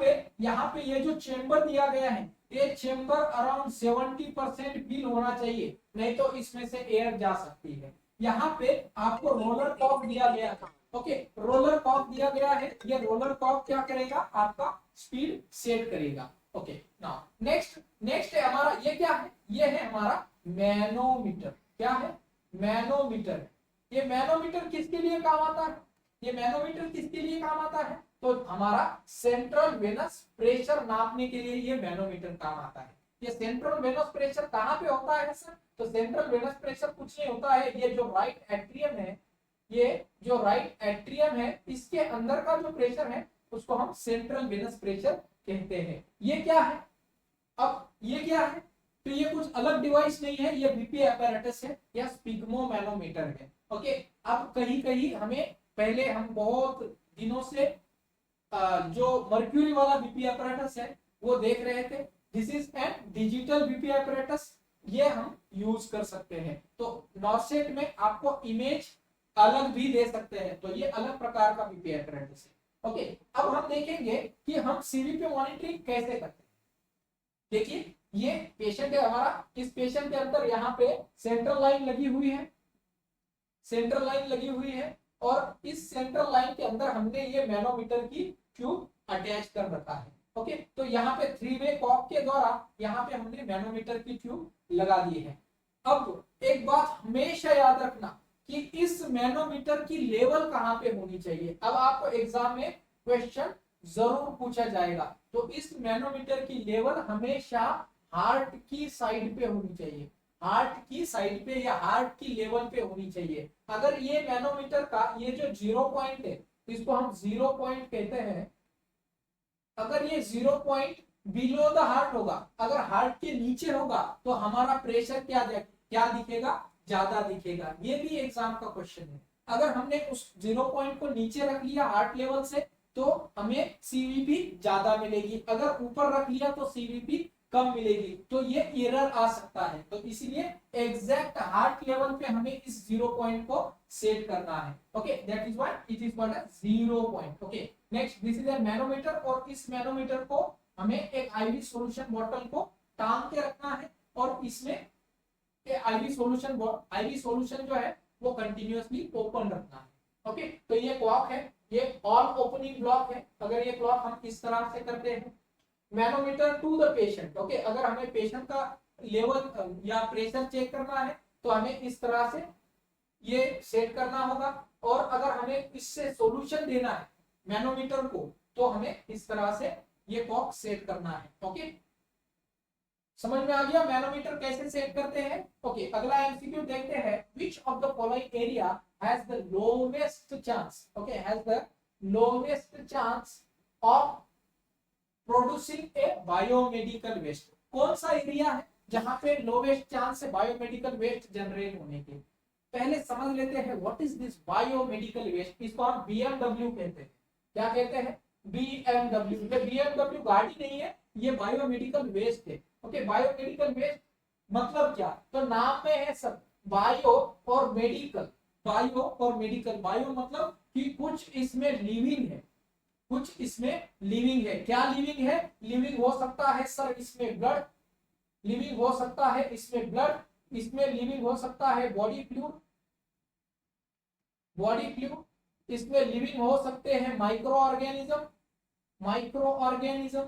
पे ये जो चेंबर दिया गया है, ये चेंबर अराउंड 70% फिल होना चाहिए, नहीं तो इसमें से एयर जा सकती है। यहाँ पे आपको रोलर कॉक दिया गया था। ओके, रोलर कॉक दिया गया है, ये रोलर कॉक क्या करेगा? आपका स्पीड सेट करेगा। ओके, नाउ नेक्स्ट है हमारा, ये क्या है? ये है हमारा मैनोमीटर। क्या है? मैनोमीटर। ये मैनोमीटर किसके लिए काम आता है? ये मैनोमीटर किसके लिए काम आता है? तो हमारा सेंट्रल वेनस प्रेशर नापने के लिए ये मैनोमीटर काम आता है। ये सेंट्रल वेनस प्रेशर कहाँ पे होता है सर? तो सेंट्रल वेनस प्रेशर कुछ नहीं होता है, ये जो राइट एट्रियम है, ये जो राइट एट्रियम है, इसके अंदर का जो प्रेशर है उसको हम सेंट्रल वेनस प्रेशर कहते हैं। ये क्या है? अब ये क्या है? तो ये कुछ अलग डिवाइस नहीं है, ये बीपी apparatus है या स्पिग्मोमैनोमीटर है। ओके, अब कहीं कहीं हमें पहले हम बहुत दिनों से जो मर्क्यूरी वाला बीपी apparatus है वो देख रहे थे। This is an digital BP apparatus, ये हम यूज कर सकते हैं। तो नॉर्सेट में आपको इमेज अलग भी दे सकते हैं, तो ये अलग प्रकार का बीपी apparatus है। ओके, अब हम देखेंगे कि हम सीवीपी मॉनिटरिंग कैसे करते हैं। देखिए, ये पेशेंट है हमारा, इस पेशेंट के अंदर यहाँ पे सेंट्रल लाइन लगी हुई है, सेंट्रल लाइन लगी हुई है, और इस सेंट्रल लाइन के अंदर हमने ये मैनोमीटर की ट्यूब अटैच कर रखा है। ओके, तो यहाँ पे 3 वे कॉक के द्वारा यहाँ पे हमने मैनोमीटर की ट्यूब लगा दी है। अब एक बात हमेशा याद रखना कि इस मैनोमीटर की लेवल कहां पे होनी चाहिए। अब आपको एग्जाम में क्वेश्चन जरूर पूछा जाएगा, तो इस मैनोमीटर की लेवल हमेशा हार्ट की साइड पे होनी चाहिए, हार्ट की साइड पे या हार्ट की लेवल पे होनी चाहिए। अगर ये मैनोमीटर का ये जो 0 पॉइंट है, इसको हम 0 पॉइंट कहते हैं, अगर ये 0 पॉइंट बिलो द हार्ट होगा, अगर हार्ट के नीचे होगा तो हमारा प्रेशर क्या दिखेगा, ज्यादा दिखेगा। ये भी एग्जाम का क्वेश्चन है। अगर हमने उस 0 पॉइंट को नीचे रख लिया हार्ट लेवल से तो हमें सीवीपी ज्यादा मिलेगी, अगर ऊपर रख लिया तो सीवीपी कम मिलेगी। तो ये एरर आ सकता है, तो इसीलिए एग्जैक्ट हार्ट लेवल पे हमें इस 0 पॉइंट को सेट करना है। Okay, that is why it is called as 0 point. Okay, next this is a manometer, और इस मैनोमीटर को हमें एक आईवी सॉल्यूशन बॉटल को टांग के रखना है, और इसमें आईवी सॉल्यूशन जो है वो कंटिन्यूअसली ओपन रखना है। ओके, तो ये क्लॉक है, ये ऑन ओपनिंग ब्लॉक है। अगर ये क्लॉक हम इस तरह से करते हैं, manometer to the patient. Okay, अगर हमें पेशेंट का लेवल या प्रेशर चेक करना है तो हमें इस तरह से ये सेट करना होगा, और अगर हमें इससे सॉल्यूशन देना है मैनोमीटर को तो हमें इस तरह से ये कॉक सेट करना है। ओके, समझ में आ गया मैनोमीटर कैसे सेट करते हैं। ओके, अगला एमसीक्यू देखते हैं, which of the following area has the lowest chance, okay, has the lowest chance of producing a biomedical waste. कौन सा एरिया है जहां पे लोवेस्ट चांस है बायोमेडिकल वेस्ट जनरेट होने के। पहले समझ लेते हैं what is this biomedical waste. इसको हम बीएमडब्ल्यू कहते हैं। क्या कहते हैं, बीएमडब्ल्यू। ये बीएमडब्ल्यू गाड़ी नहीं है, ये बायोमेडिकल वेस्ट है। ओके, बायोमेडिकल वेस्ट मतलब क्या, तो नाम में है सब, बायो और मेडिकल। बायो और मेडिकल, बायो मतलब कि कुछ इसमें लिविंग है, कुछ इसमें लिविंग है। क्या लिविंग है, लिविंग हो सकता है सर इसमें ब्लड, लिविंग हो सकता है इसमें ब्लड, इसमें लिविंग हो सकता है बॉडी फ्लूइड, बॉडी फ्लूइड, इसमें लिविंग हो सकते हैं micro organism, micro organism,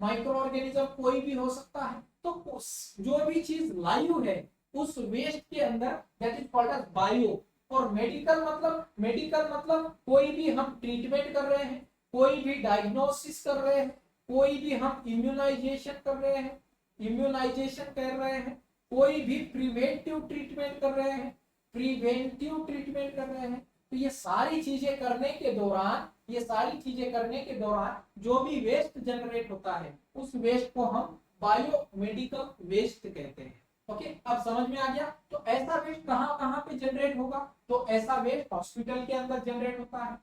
micro organism कोई भी हो सकता है। तो उस जो भी चीज लाइव है उस वेस्ट के अंदर, that is called as bio. और मेडिकल मतलब कोई भी हम ट्रीटमेंट कर रहे हैं, कोई भी डायग्नोसिस कर रहे हैं, कोई भी हम इम्यूनाइजेशन कर रहे हैं, इम्यूनाइजेशन कर रहे हैं, कोई भी प्रिवेंटिव ट्रीटमेंट कर रहे हैं, प्रिवेंटिव ट्रीटमेंट कर रहे हैं। तो ये सारी चीजें करने के दौरान, ये सारी चीजें करने के दौरान जो भी वेस्ट जनरेट होता है उस वेस्ट को हम बायोमेडिकल वेस्ट कहते हैं। ओके, अब समझ में आ गया। तो ऐसा वेस्ट कहां कहां पे जनरेट होगा, तो ऐसा वेस्ट हॉस्पिटल के अंदर जनरेट होता है,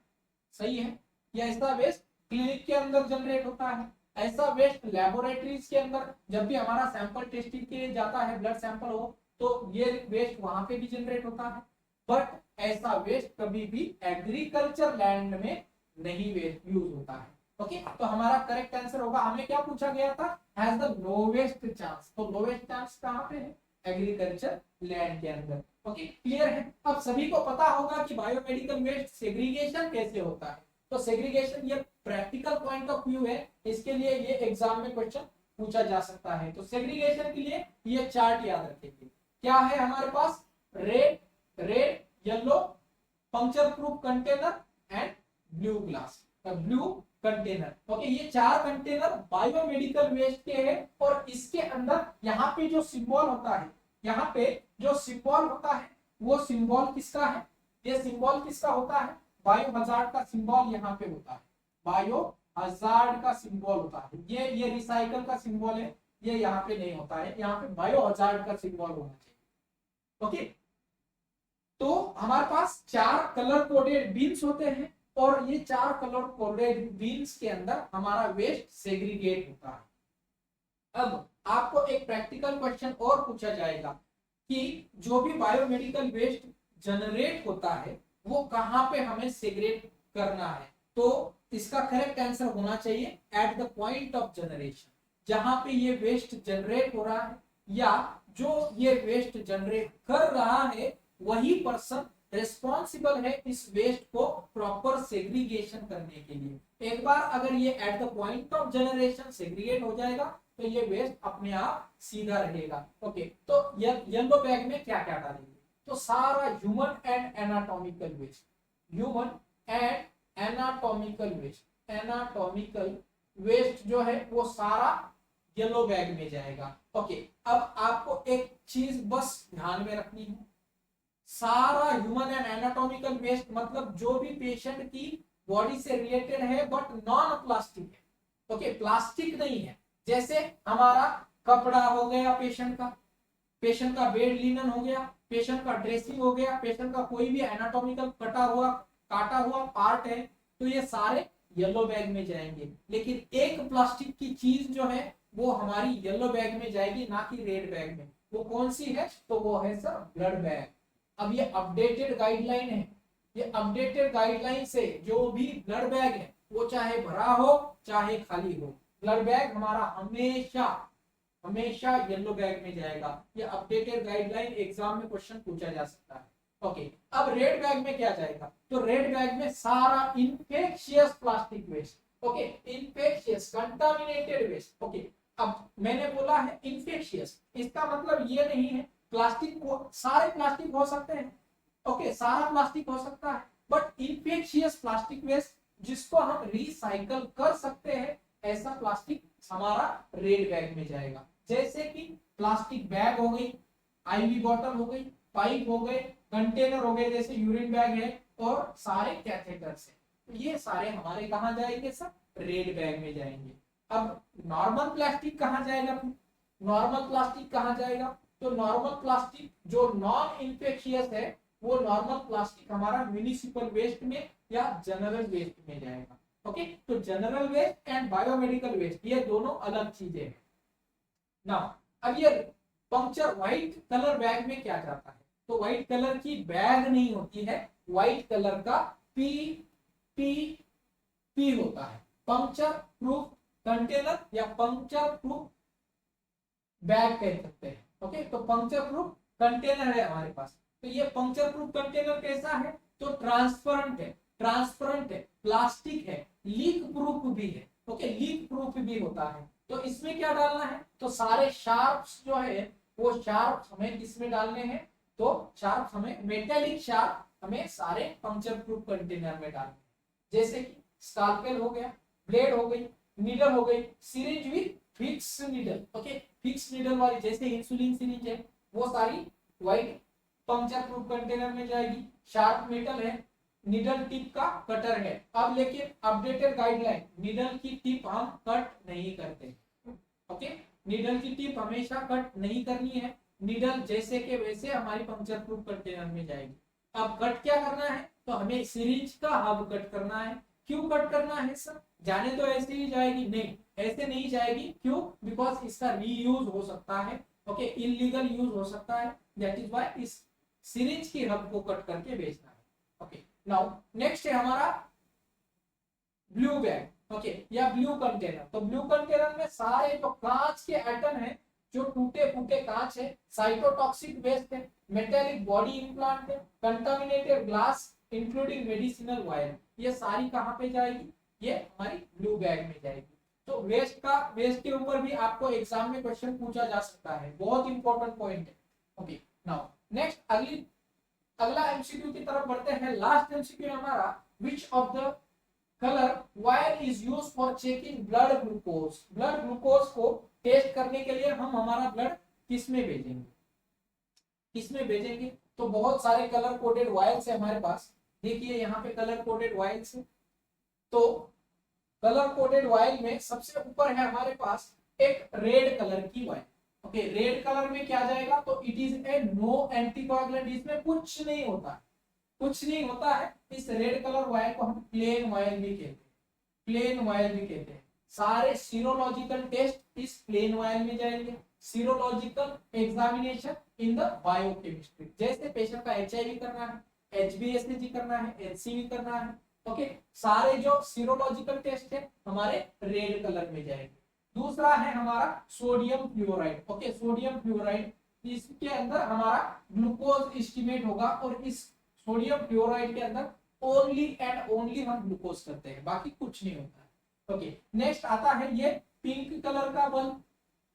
सही है, या ऐसा वेस्ट क्लिनिक के अंदर जनरेट होता है, ऐसा वेस्ट लेबोरेटरीज के अंदर, जब भी हमारा सैंपल टेस्टिंग के लिए जाता है, ब्लड सैंपल हो तो ये वेस्ट वहां पे भी जनरेट होता है। बट ऐसा वेस्ट कभी भी एग्रीकल्चर लैंड में नहीं यूज होता है। ओके, तो हमारा करेक्ट आंसर होगा, हमें क्या पूछा गया था, हैज द लोवेस्ट चांस। तो लोवेस्ट चांस कहां पे है, एग्रीकल्चर लैंड के अंदर। ओके, क्लियर है। अब सभी को पता होगा कि बायोमेडिकल वेस्ट सेग्रीगेशन कैसे होता है। तो सेग्रीगेशन ये प्रैक्टिकल पॉइंट ऑफ व्यू है, इसके लिए ये एग्जाम में क्वेश्चन पूछा जा सकता है। तो सेग्रीगेशन के लिए ये चार्ट याद रखेंगे। क्या है हमारे पास, red yellow puncture proof container and blue glass, blue container. Okay, ये चार कंटेनर बायोमेडिकल वेस्ट के हैं, और इसके अंदर यहाँ पे जो सिंबल होता है, यहाँ पे जो सिंबल होता है वो सिंबल किसका है, ये सिंबल किसका होता है, बायो हजार्ड का सिंबल यहाँ पे होता है, बायो हजार्ड का सिंबल होता है। ये रिसाइकल का सिंबल है, ये यहाँ पे नहीं होता है, यहाँ पे बायो हजार्ड का सिंबल होना चाहिए। ओके, तो हमारे पास चार कलर कोडेड बीन्स होते हैं, और ये चार कलर कोडेड बीन्स के अंदर हमारा वेस्ट सेग्रीगेट होता है। अब आपको एक प्रैक्टिकल क्वेश्चन और पूछा जाएगा कि जो भी बायोमेडिकल वेस्ट जनरेट होता है वो कहां पे हमें सेग्रेट करना है। तो इसका करेक्ट आंसर होना चाहिए at the point of generation, जहां पे ये वेस्ट जनरेट हो रहा है या जो ये वेस्ट जनरेट कर रहा है वही पर्सन रिस्पॉन्सिबल है इस वेस्ट को प्रॉपर सेग्रीगेशन करने के लिए। एक बार अगर ये at the point of generation segregate हो जाएगा तो ये वेस्ट अपने आप सीधा रहेगा। ओके, तो येलो बैग में क्या क्या डालेंगे, तो सारा human and anatomical waste, human and anatomical waste, anatomical waste जो है वो सारा येलो बैग में जाएगा। ओके, अब आपको एक चीज बस ध्यान में रखनी है, सारा ह्यूमन एंड एनाटॉमिकल वेस्ट मतलब जो भी पेशेंट की बॉडी से रिलेटेड है बट नॉन प्लास्टिक है। ओके, प्लास्टिक नहीं है, जैसे हमारा कपड़ा हो गया पेशेंट का बेड लिनन हो गया, पेशेंट का ड्रेसिंग हो गया, पेशेंट का कोई भी एनाटॉमिकल काटा हुआ पार्ट है, तो ये सारे येलो बैग में जाएंगे। लेकिन एक प्लास्टिक की चीज जो है वो हमारी येलो बैग में जाएगी, ना कि रेड बैग में। वो कौन सी है, तो वो है सर ब्लड बैग। अब ये अपडेटेड गाइडलाइन है, ये अपडेटेड गाइडलाइन से जो भी ब्लड बैग है वो चाहे भरा हो चाहे खाली हो, ब्लड बैग हमारा हमेशा हमेशा येलो बैग में जाएगा। ये अपडेटेड गाइडलाइन एग्जाम में क्वेश्चन पूछा जा सकता है। ओके, अब रेड बैग में क्या जाएगा, तो रेड बैग में सारा infectious plastic waste. Okay, infectious contaminated waste. Okay, अब मैंने बोला है इन्फेक्शियस, इसका मतलब ये नहीं है प्लास्टिक को, सारे प्लास्टिक हो सकते हैं। ओके, सारा प्लास्टिक हो सकता है, बट इन्फेक्शियस प्लास्टिक वेस्ट जिसको हम रिसाइकल कर सकते हैं, ऐसा प्लास्टिक हमारा रेड बैग में जाएगा। जैसे कि प्लास्टिक बैग हो गई, आईवी बोतल हो गई, पाइप हो गए, कंटेनर हो गए जैसे यूरिन बैग है, और सारे कैथेटर्स है, तो ये सारे हमारे कहाँ जाएंगे सर, रेड बैग में जाएंगे। अब नॉर्मल प्लास्टिक कहाँ जाएगा, नॉर्मल प्लास्टिक कहाँ जाएगा, तो नॉर्मल प्लास्टिक जो नॉन इन्फेक्शियस है वो नॉर्मल प्लास्टिक हमारा म्युनिसिपल वेस्ट में या जनरल वेस्ट में जाएगा। ओके, तो general waste and biomedical waste ये दोनों अलग चीजें हैं ना। अब ये पंक्चर व्हाइट कलर बैग में क्या जाता है, तो व्हाइट कलर की बैग नहीं होती है, व्हाइट कलर का पी पी पी होता है, पंक्चर प्रूफ कंटेनर या पंक्चर प्रूफ बैग कह सकते हैं। ओके, तो पंक्चर प्रूफ कंटेनर है हमारे पास, तो ये पंक्चर प्रूफ कंटेनर कैसा है, तो ट्रांसपेरेंट है, ट्रांसपेरेंट है, प्लास्टिक है, लीक प्रूफ भी है। ओके, लीक प्रूफ भी होता है। तो इसमें क्या डालना है, तो सारे शार्प्स जो है वो शार्प हमें किसमें डालने हैं, तो शार्प हमें मेटेलिक शार्प हमें सारे पंक्चर प्रूफ कंटेनर में डालने हैं। जैसे कि स्कालपेल हो गया, ब्लेड हो गई, नीडल हो गई, syringe with fix needle. Okay, fix needle वाली जैसे इंसुलिन सिरिंज है वो सारी व्हाइट पंक्चर प्रूफ कंटेनर में जाएगी। शार्प मेटल है, नीडल टिप का कटर है। अब लेकिन अपडेटेड गाइडलाइन, नीडल की टिप हम कट नहीं करते। ओके, नीडल की टिप हमेशा कट नहीं करनी है, नीडल जैसे के वैसे हमारी पंक्चर प्रूफ कंटेनर में जाएगी। अब कट क्या करना है, तो हमें सिरिंज का हब कट करना है। क्यों कट करना है सर, जाने तो ऐसे ही जाएगी, नहीं ऐसे नहीं जाएगी, क्यों, बिकॉज इसका रीयूज हो सकता है। ओके, इलीगल यूज हो सकता है, दैट इज व्हाई इस सिरिंज की हब को कट करके बेचना है। ओके, नाउ नेक्स्ट है हमारा ब्लू बैग। ओके, या ब्लू कंटेनर। तो ब्लू कंटेनर में सारे जो कांच के आइटम है, जो टूटे फूटे कांच है, साइटोटॉक्सिक वेस्ट है, मेटेलिक बॉडी इम्प्लांट है, contaminated glass including medicinal wire, ये सारी कहाँ पे जाएगी, ये हमारी ब्लू बैग में जाएगी। तो वेस्ट के ऊपर भी आपको एग्जाम में क्वेश्चन पूछा जा सकता है, बहुत इंपॉर्टेंट पॉइंट है। ओके, नाउ नेक्स्ट अगला एमसीक्यू की तरफ बढ़ते हैं। लास्ट एमसीक्यू हमारा, which of the colour wire is used for checking blood glucose. Blood glucose को टेस्ट करने के लिए हम हमारा ब्लड किसमें भेजेंगे, तो बहुत सारे कलर कोडेड वायर्स है हमारे पास। देखिए यहाँ पे कलर कोडेड वायर्स है, तो कलर कोडेड वायर में सबसे ऊपर है हमारे पास एक रेड कलर की वायर। ओके, रेड कलर में क्या जाएगा, तो it is a no anticoagulant, इसमें कुछ नहीं होता है। इस रेड कलर वायर को हम प्लेन वायर भी कहते हैं। सारे सीरोलॉजिकल टेस्ट इस प्लेन वायर में जाएंगे। Serological examination in the biochemistry, जैसे पेशेंट का एचआईवी करना है, एचबीएसजी करना है, एचसीवी करना है। ओके, सारे जो सीरोलॉजिकल टेस्ट है हमारे रेड कलर में जाएंगे। दूसरा है हमारा sodium fluoride. Okay, sodium fluoride, इसके अंदर हमारा ग्लूकोज एस्टिमेट होगा, और इस सोडियम फ्लोराइड के अंदर ओनली एंड ओनली हम ग्लूकोज करते हैं, बाकी कुछ नहीं होता है। ओके, नेक्स्ट आता है ये पिंक कलर का बल्ब।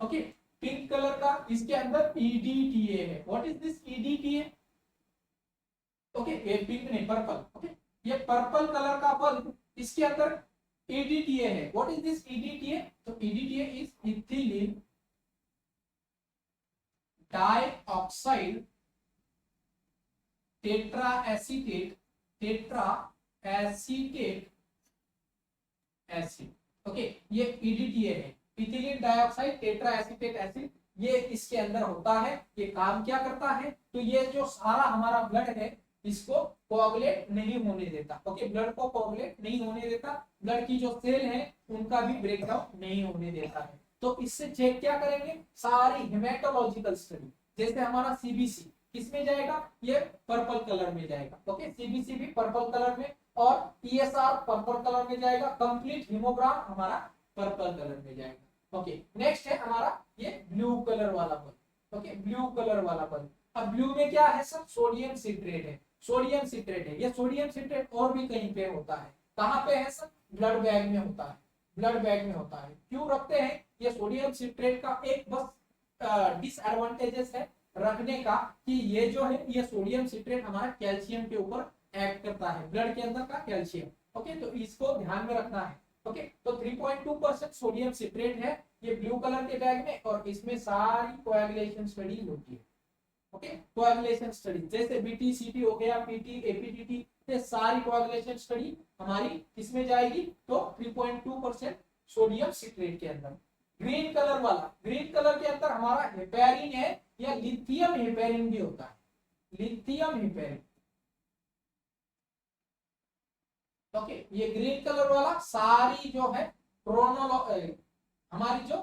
ओके, पिंक कलर का इसके अंदर EDTA है। What is this EDTA? Okay, ये पिंक नहीं, पर्पल। ओके, ये पर्पल कलर का बल्ब, इसके अंदर EDTA है। What is this EDTA? तो EDTA is ethylene dioxide tetra acetate acid. Okay, ये EDTA है, ethylene dioxide tetra acetate acid. ये इसके अंदर होता है। ये काम क्या करता है? तो ये जो सारा हमारा ब्लड है इसको कोआगुलेट नहीं होने देता। ओके, ब्लड को कोआगुलेट नहीं होने देता, ब्लड की जो सेल है उनका भी ब्रेकडाउन नहीं होने देता है। तो इससे चेक क्या करेंगे? सारी हेमेटोलॉजिकल स्टडी, जैसे हमारा CBC किसमें जाएगा? ये पर्पल कलर में जाएगा। ओके, CBC भी पर्पल कलर में, और ESR पर्पल कलर में जाएगा। कंप्लीट हीमोग्राम हमारा पर्पल कलर में जाएगा। ओके, नेक्स्ट है हमारा ये ब्लू कलर वाला बल्ब। ओके, ब्लू कलर वाला बल्ब। अब ब्लू में क्या है सर? सोडियम सिट्रेट है। सोडियम सिट्रेट है। ये सोडियम सिट्रेट और भी कहीं पे होता है। कहाँ पे है सर? ब्लड बैग में होता है। ब्लड बैग में होता है। क्यों रखते हैं? ये सोडियम सिट्रेट का एक बस डिसएडवांटेजेस है रखने का, कि ये जो है ये सोडियम सिट्रेट हमारा कैल्शियम के ऊपर एक्ट करता है, ब्लड के अंदर का कैल्शियम। ओके, तो इसको ध्यान में रखना है। ओके, तो 3.2% सोडियम सिट्रेट है ये ब्लू कलर के बैग में, और इसमें सारी कोएगुलेशन स्टडी होती है। ओके, कोएगुलेशन स्टडी जैसे BT-CT हो गया, PT, APTT, ये सारी कोएगुलेशन स्टडी हमारी किसमें जाएगी? तो 3.2% सोडियम सिट्रेट के अंदर। ग्रीन कलर वाला, ग्रीन कलर के अंदर हमारा हेपेरिन है, या लिथियम हेपेरिन भी होता है। Lithium heparin. ओके, ये ग्रीन कलर वाला सारी जो है हमारी जो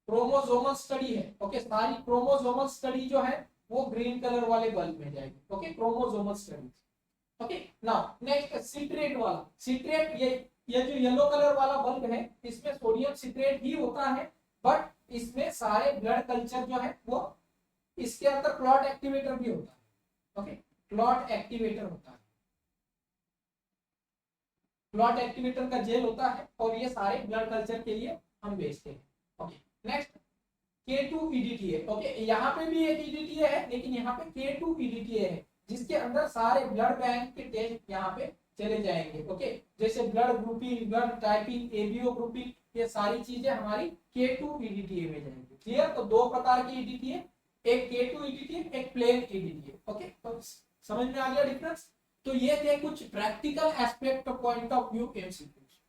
क्रोमोसोमल स्टडी है। ओके, सारी क्रोमोसोमल स्टडी जो है वो ग्रीन कलर वाले बल्ब में जाएगी। Okay, chromosomal study. Okay, now next citrate वाला। सिट्रेट, ये जो येलो कलर वाला बल्ब है इसमें सोडियम सिट्रेट ही होता है, बट इसमें सारे ब्लड कल्चर जो है वो, इसके अंदर क्लॉट एक्टिवेटर भी होता है। ओके, क्लॉट एक्टिवेटर होता है। क्लॉट एक्टिवेटर का जेल होता है, और ये सारे ब्लड कल्चर के लिए हम बेचते हैं। Okay, next K2 EDTA। Okay, यहाँ पे भी एक EDTA है, लेकिन यहाँ पे K2 EDTA है, जिसके अंदर सारे ब्लड बैंक के टेस्ट यहाँ पे चले जाएंगे। ओके, जैसे blood grouping, blood typing, ABO grouping, ये सारी चीजें हमारी K2 EDTA में जाएंगी। क्लियर? तो दो प्रकार की EDTA, एक K2 EDTA, एक प्लेन EDTA। ओके, तो समझ में आ गया डिफरेंस? तो ये थे कुछ practical aspect point of view MCQs।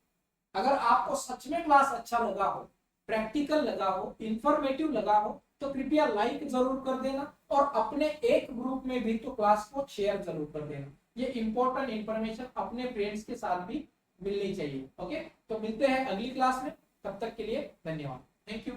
अगर आपको सच में क्लास अच्छा लगा हो, प्रैक्टिकल लगा हो, इंफॉर्मेटिव लगा हो, तो कृपया लाइक जरूर कर देना, और अपने एक ग्रुप में भी तो क्लास को शेयर जरूर कर देना। ये इंपॉर्टेंट इंफॉर्मेशन अपने फ्रेंड्स के साथ भी मिलनी चाहिए। ओके, तो मिलते हैं अगली क्लास में, तब तक के लिए धन्यवाद। Thank you.